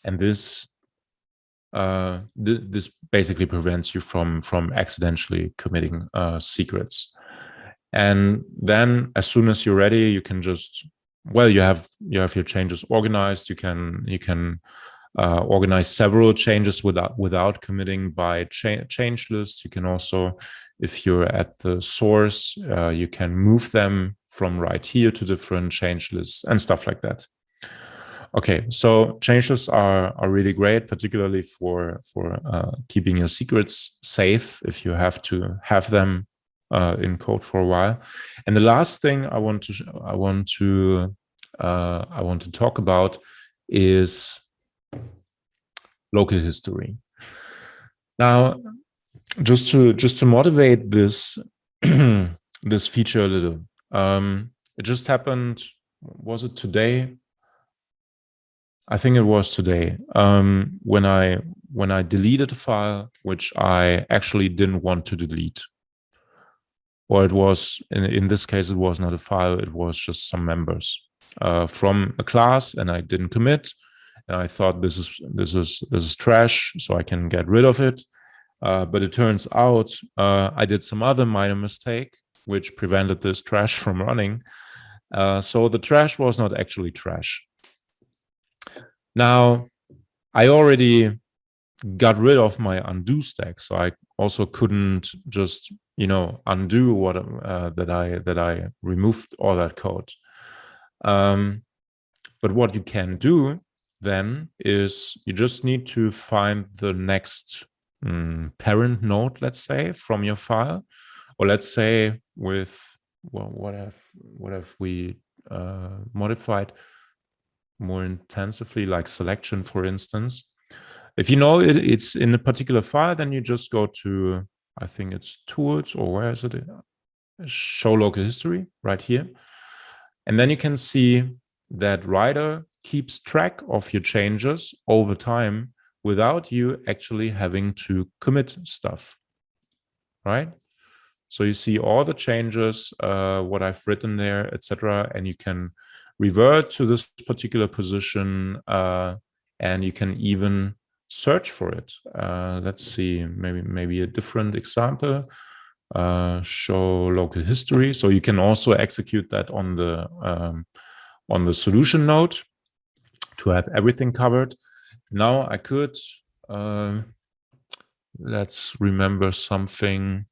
this this basically prevents you from accidentally committing secrets. And then as soon as you're ready, you can just, well, you have your changes organized. You can organize several changes without committing by change list. You can also, if you're at the source, you can move them from right here to different change lists and stuff like that. Okay, so change lists are really great, particularly for keeping your secrets safe if you have to have them in code for a while. And the last thing I want to talk about is local history. Now, just to motivate this this feature a little, it just happened. Was it today? I think it was today, when I deleted a file which I actually didn't want to delete. Or it was, in this case, it was not a file, it was just some members from a class, and I didn't commit. And I thought this is trash, so I can get rid of it. But it turns out I did some other minor mistake which prevented this trash from running. So the trash was not actually trash. Now, I already got rid of my undo stack, so I also couldn't just undo what that I removed all that code. But what you can do then is you just need to find the next parent node, let's say, from your file, or let's say with, well, what have we modified more intensively, like selection, for instance. If you know it's in a particular file, then you just go to, I think it's tools, or where is it? Show local history right here. And then you can see that writer keeps track of your changes over time without you actually having to commit stuff, right? So you see all the changes, what I've written there, etc. And you can revert to this particular position, and you can even search for it. Let's see, maybe a different example. Show local history. So you can also execute that on the solution node to have everything covered. Now I could, let's remember something.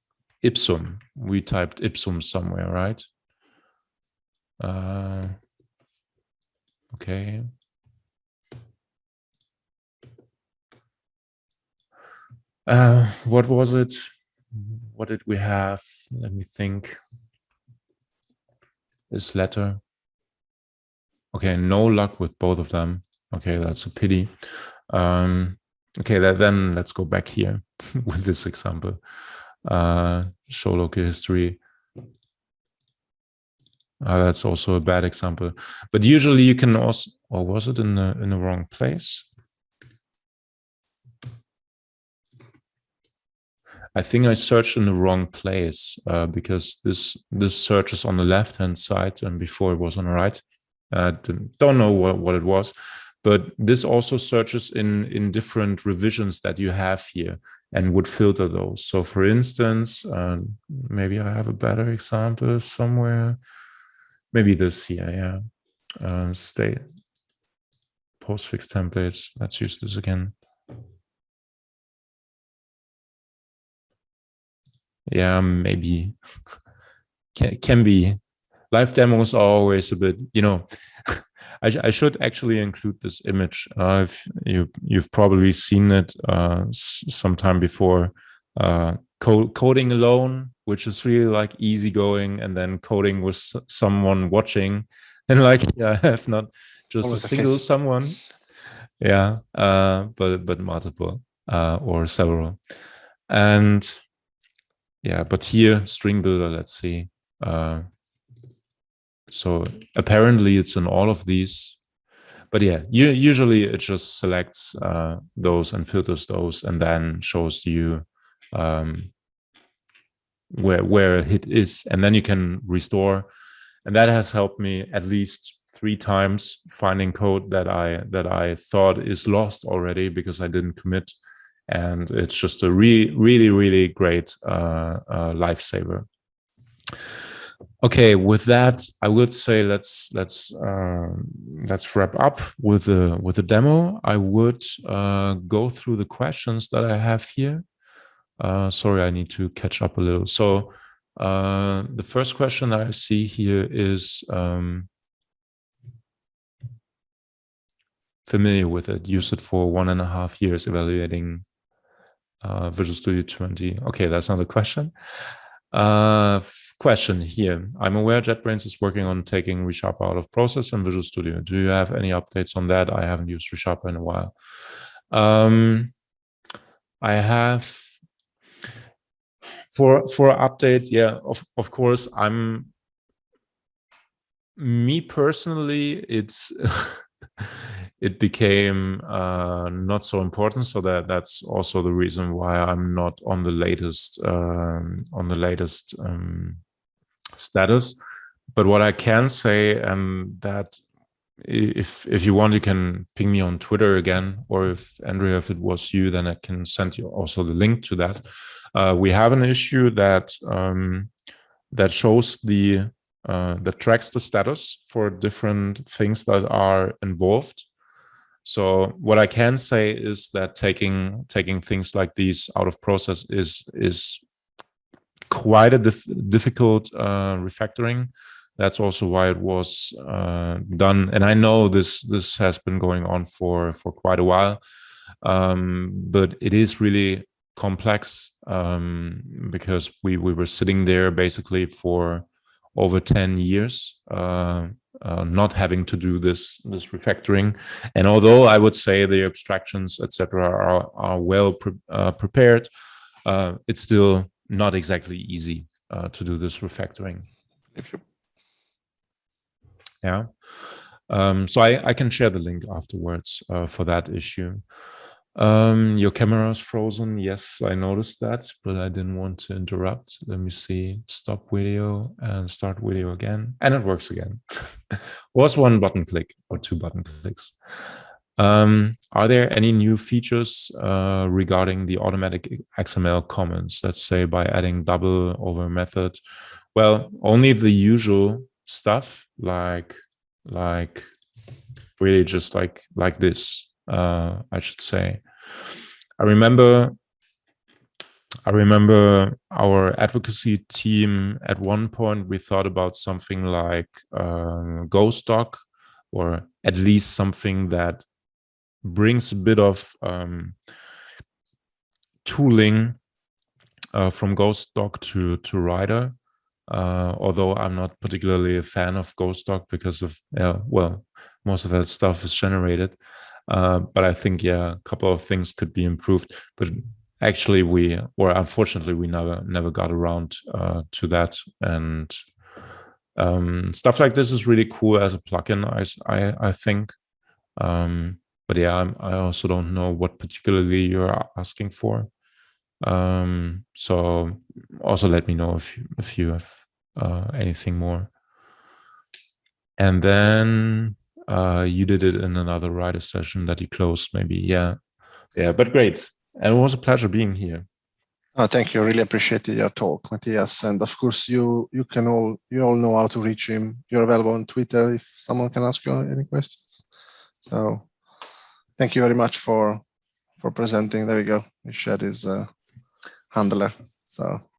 Ipsum. We typed ipsum somewhere, right? Okay. What was it? What did we have? Let me think. This letter. Okay, no luck with both of them. Okay, that's a pity. Okay, then let's go back here with this example. Show local history. That's also a bad example. But usually you can also, or was it in the wrong place? I think I searched in the wrong place because this search is on the left-hand side, and before it was on the right. Don't know what it was, but this also searches in different revisions that you have here and would filter those. So for instance, maybe I have a better example somewhere. Maybe this here, yeah. State postfix templates. Let's use this again. Yeah, maybe can be. Live demos are always a bit, I should actually include this image. If you've probably seen it sometime before. Coding alone, which is really like easygoing, and then coding with someone watching, and like I have not just a single someone, but multiple or several, and but here string builder. Let's see. So apparently it's in all of these, but usually it just selects those and filters those, and then shows you where a hit is, and then you can restore. And that has helped me at least 3 times finding code that I thought is lost already because I didn't commit, and it's just a really great lifesaver. Okay, with that, I would say let's wrap up with the demo. I would go through the questions that I have here. Sorry, I need to catch up a little. So the first question that I see here is familiar with it, used it for 1.5 years evaluating Visual Studio 20. Okay, that's not a question. Question here. I'm aware JetBrains is working on taking ReSharper out of process in Visual Studio. Do you have any updates on that? I haven't used ReSharper in a while. I have for update. Yeah, of course. Me personally, it's it became not so important, so that's also the reason why I'm not on the latest status. But what I can say, and that if you want, you can ping me on Twitter again, or if Andrea, if it was you, then I can send you also the link to that. We have an issue that that shows that tracks the status for different things that are involved. So what I can say is that taking things like these out of process is quite a difficult refactoring. That's also why it was done. And I know this has been going on for quite a while, but it is really complex because we were sitting there basically for over 10 years, not having to do this refactoring. And although I would say the abstractions, etc., are well prepared, it's still not exactly easy to do this refactoring. Yeah. So I can share the link afterwards for that issue. Your camera is frozen. Yes, I noticed that, but I didn't want to interrupt. Let me see. Stop video and start video again. And it works again. Was 1 button click or 2 button clicks. Are there any new features regarding the automatic XML comments, let's say by adding double over method? Well, only the usual stuff, like really just like this, I should say. I remember our advocacy team at one point, we thought about something like GoStock, or at least something that brings a bit of tooling from GoStock to Rider. Although I'm not particularly a fan of GoStock because of, well, most of that stuff is generated. But I think, a couple of things could be improved. But actually, unfortunately, we never got around to that. And stuff like this is really cool as a plugin, I think. But I also don't know what particularly you're asking for. So also let me know if you have anything more. And then you did it in another writer session that you closed, maybe. Yeah, but great. And it was a pleasure being here. Oh, thank you. I really appreciated your talk, Matthias. And of course, you all know how to reach him. You're available on Twitter if someone can ask you any questions. So thank you very much for presenting. There we go. We shared his handler. So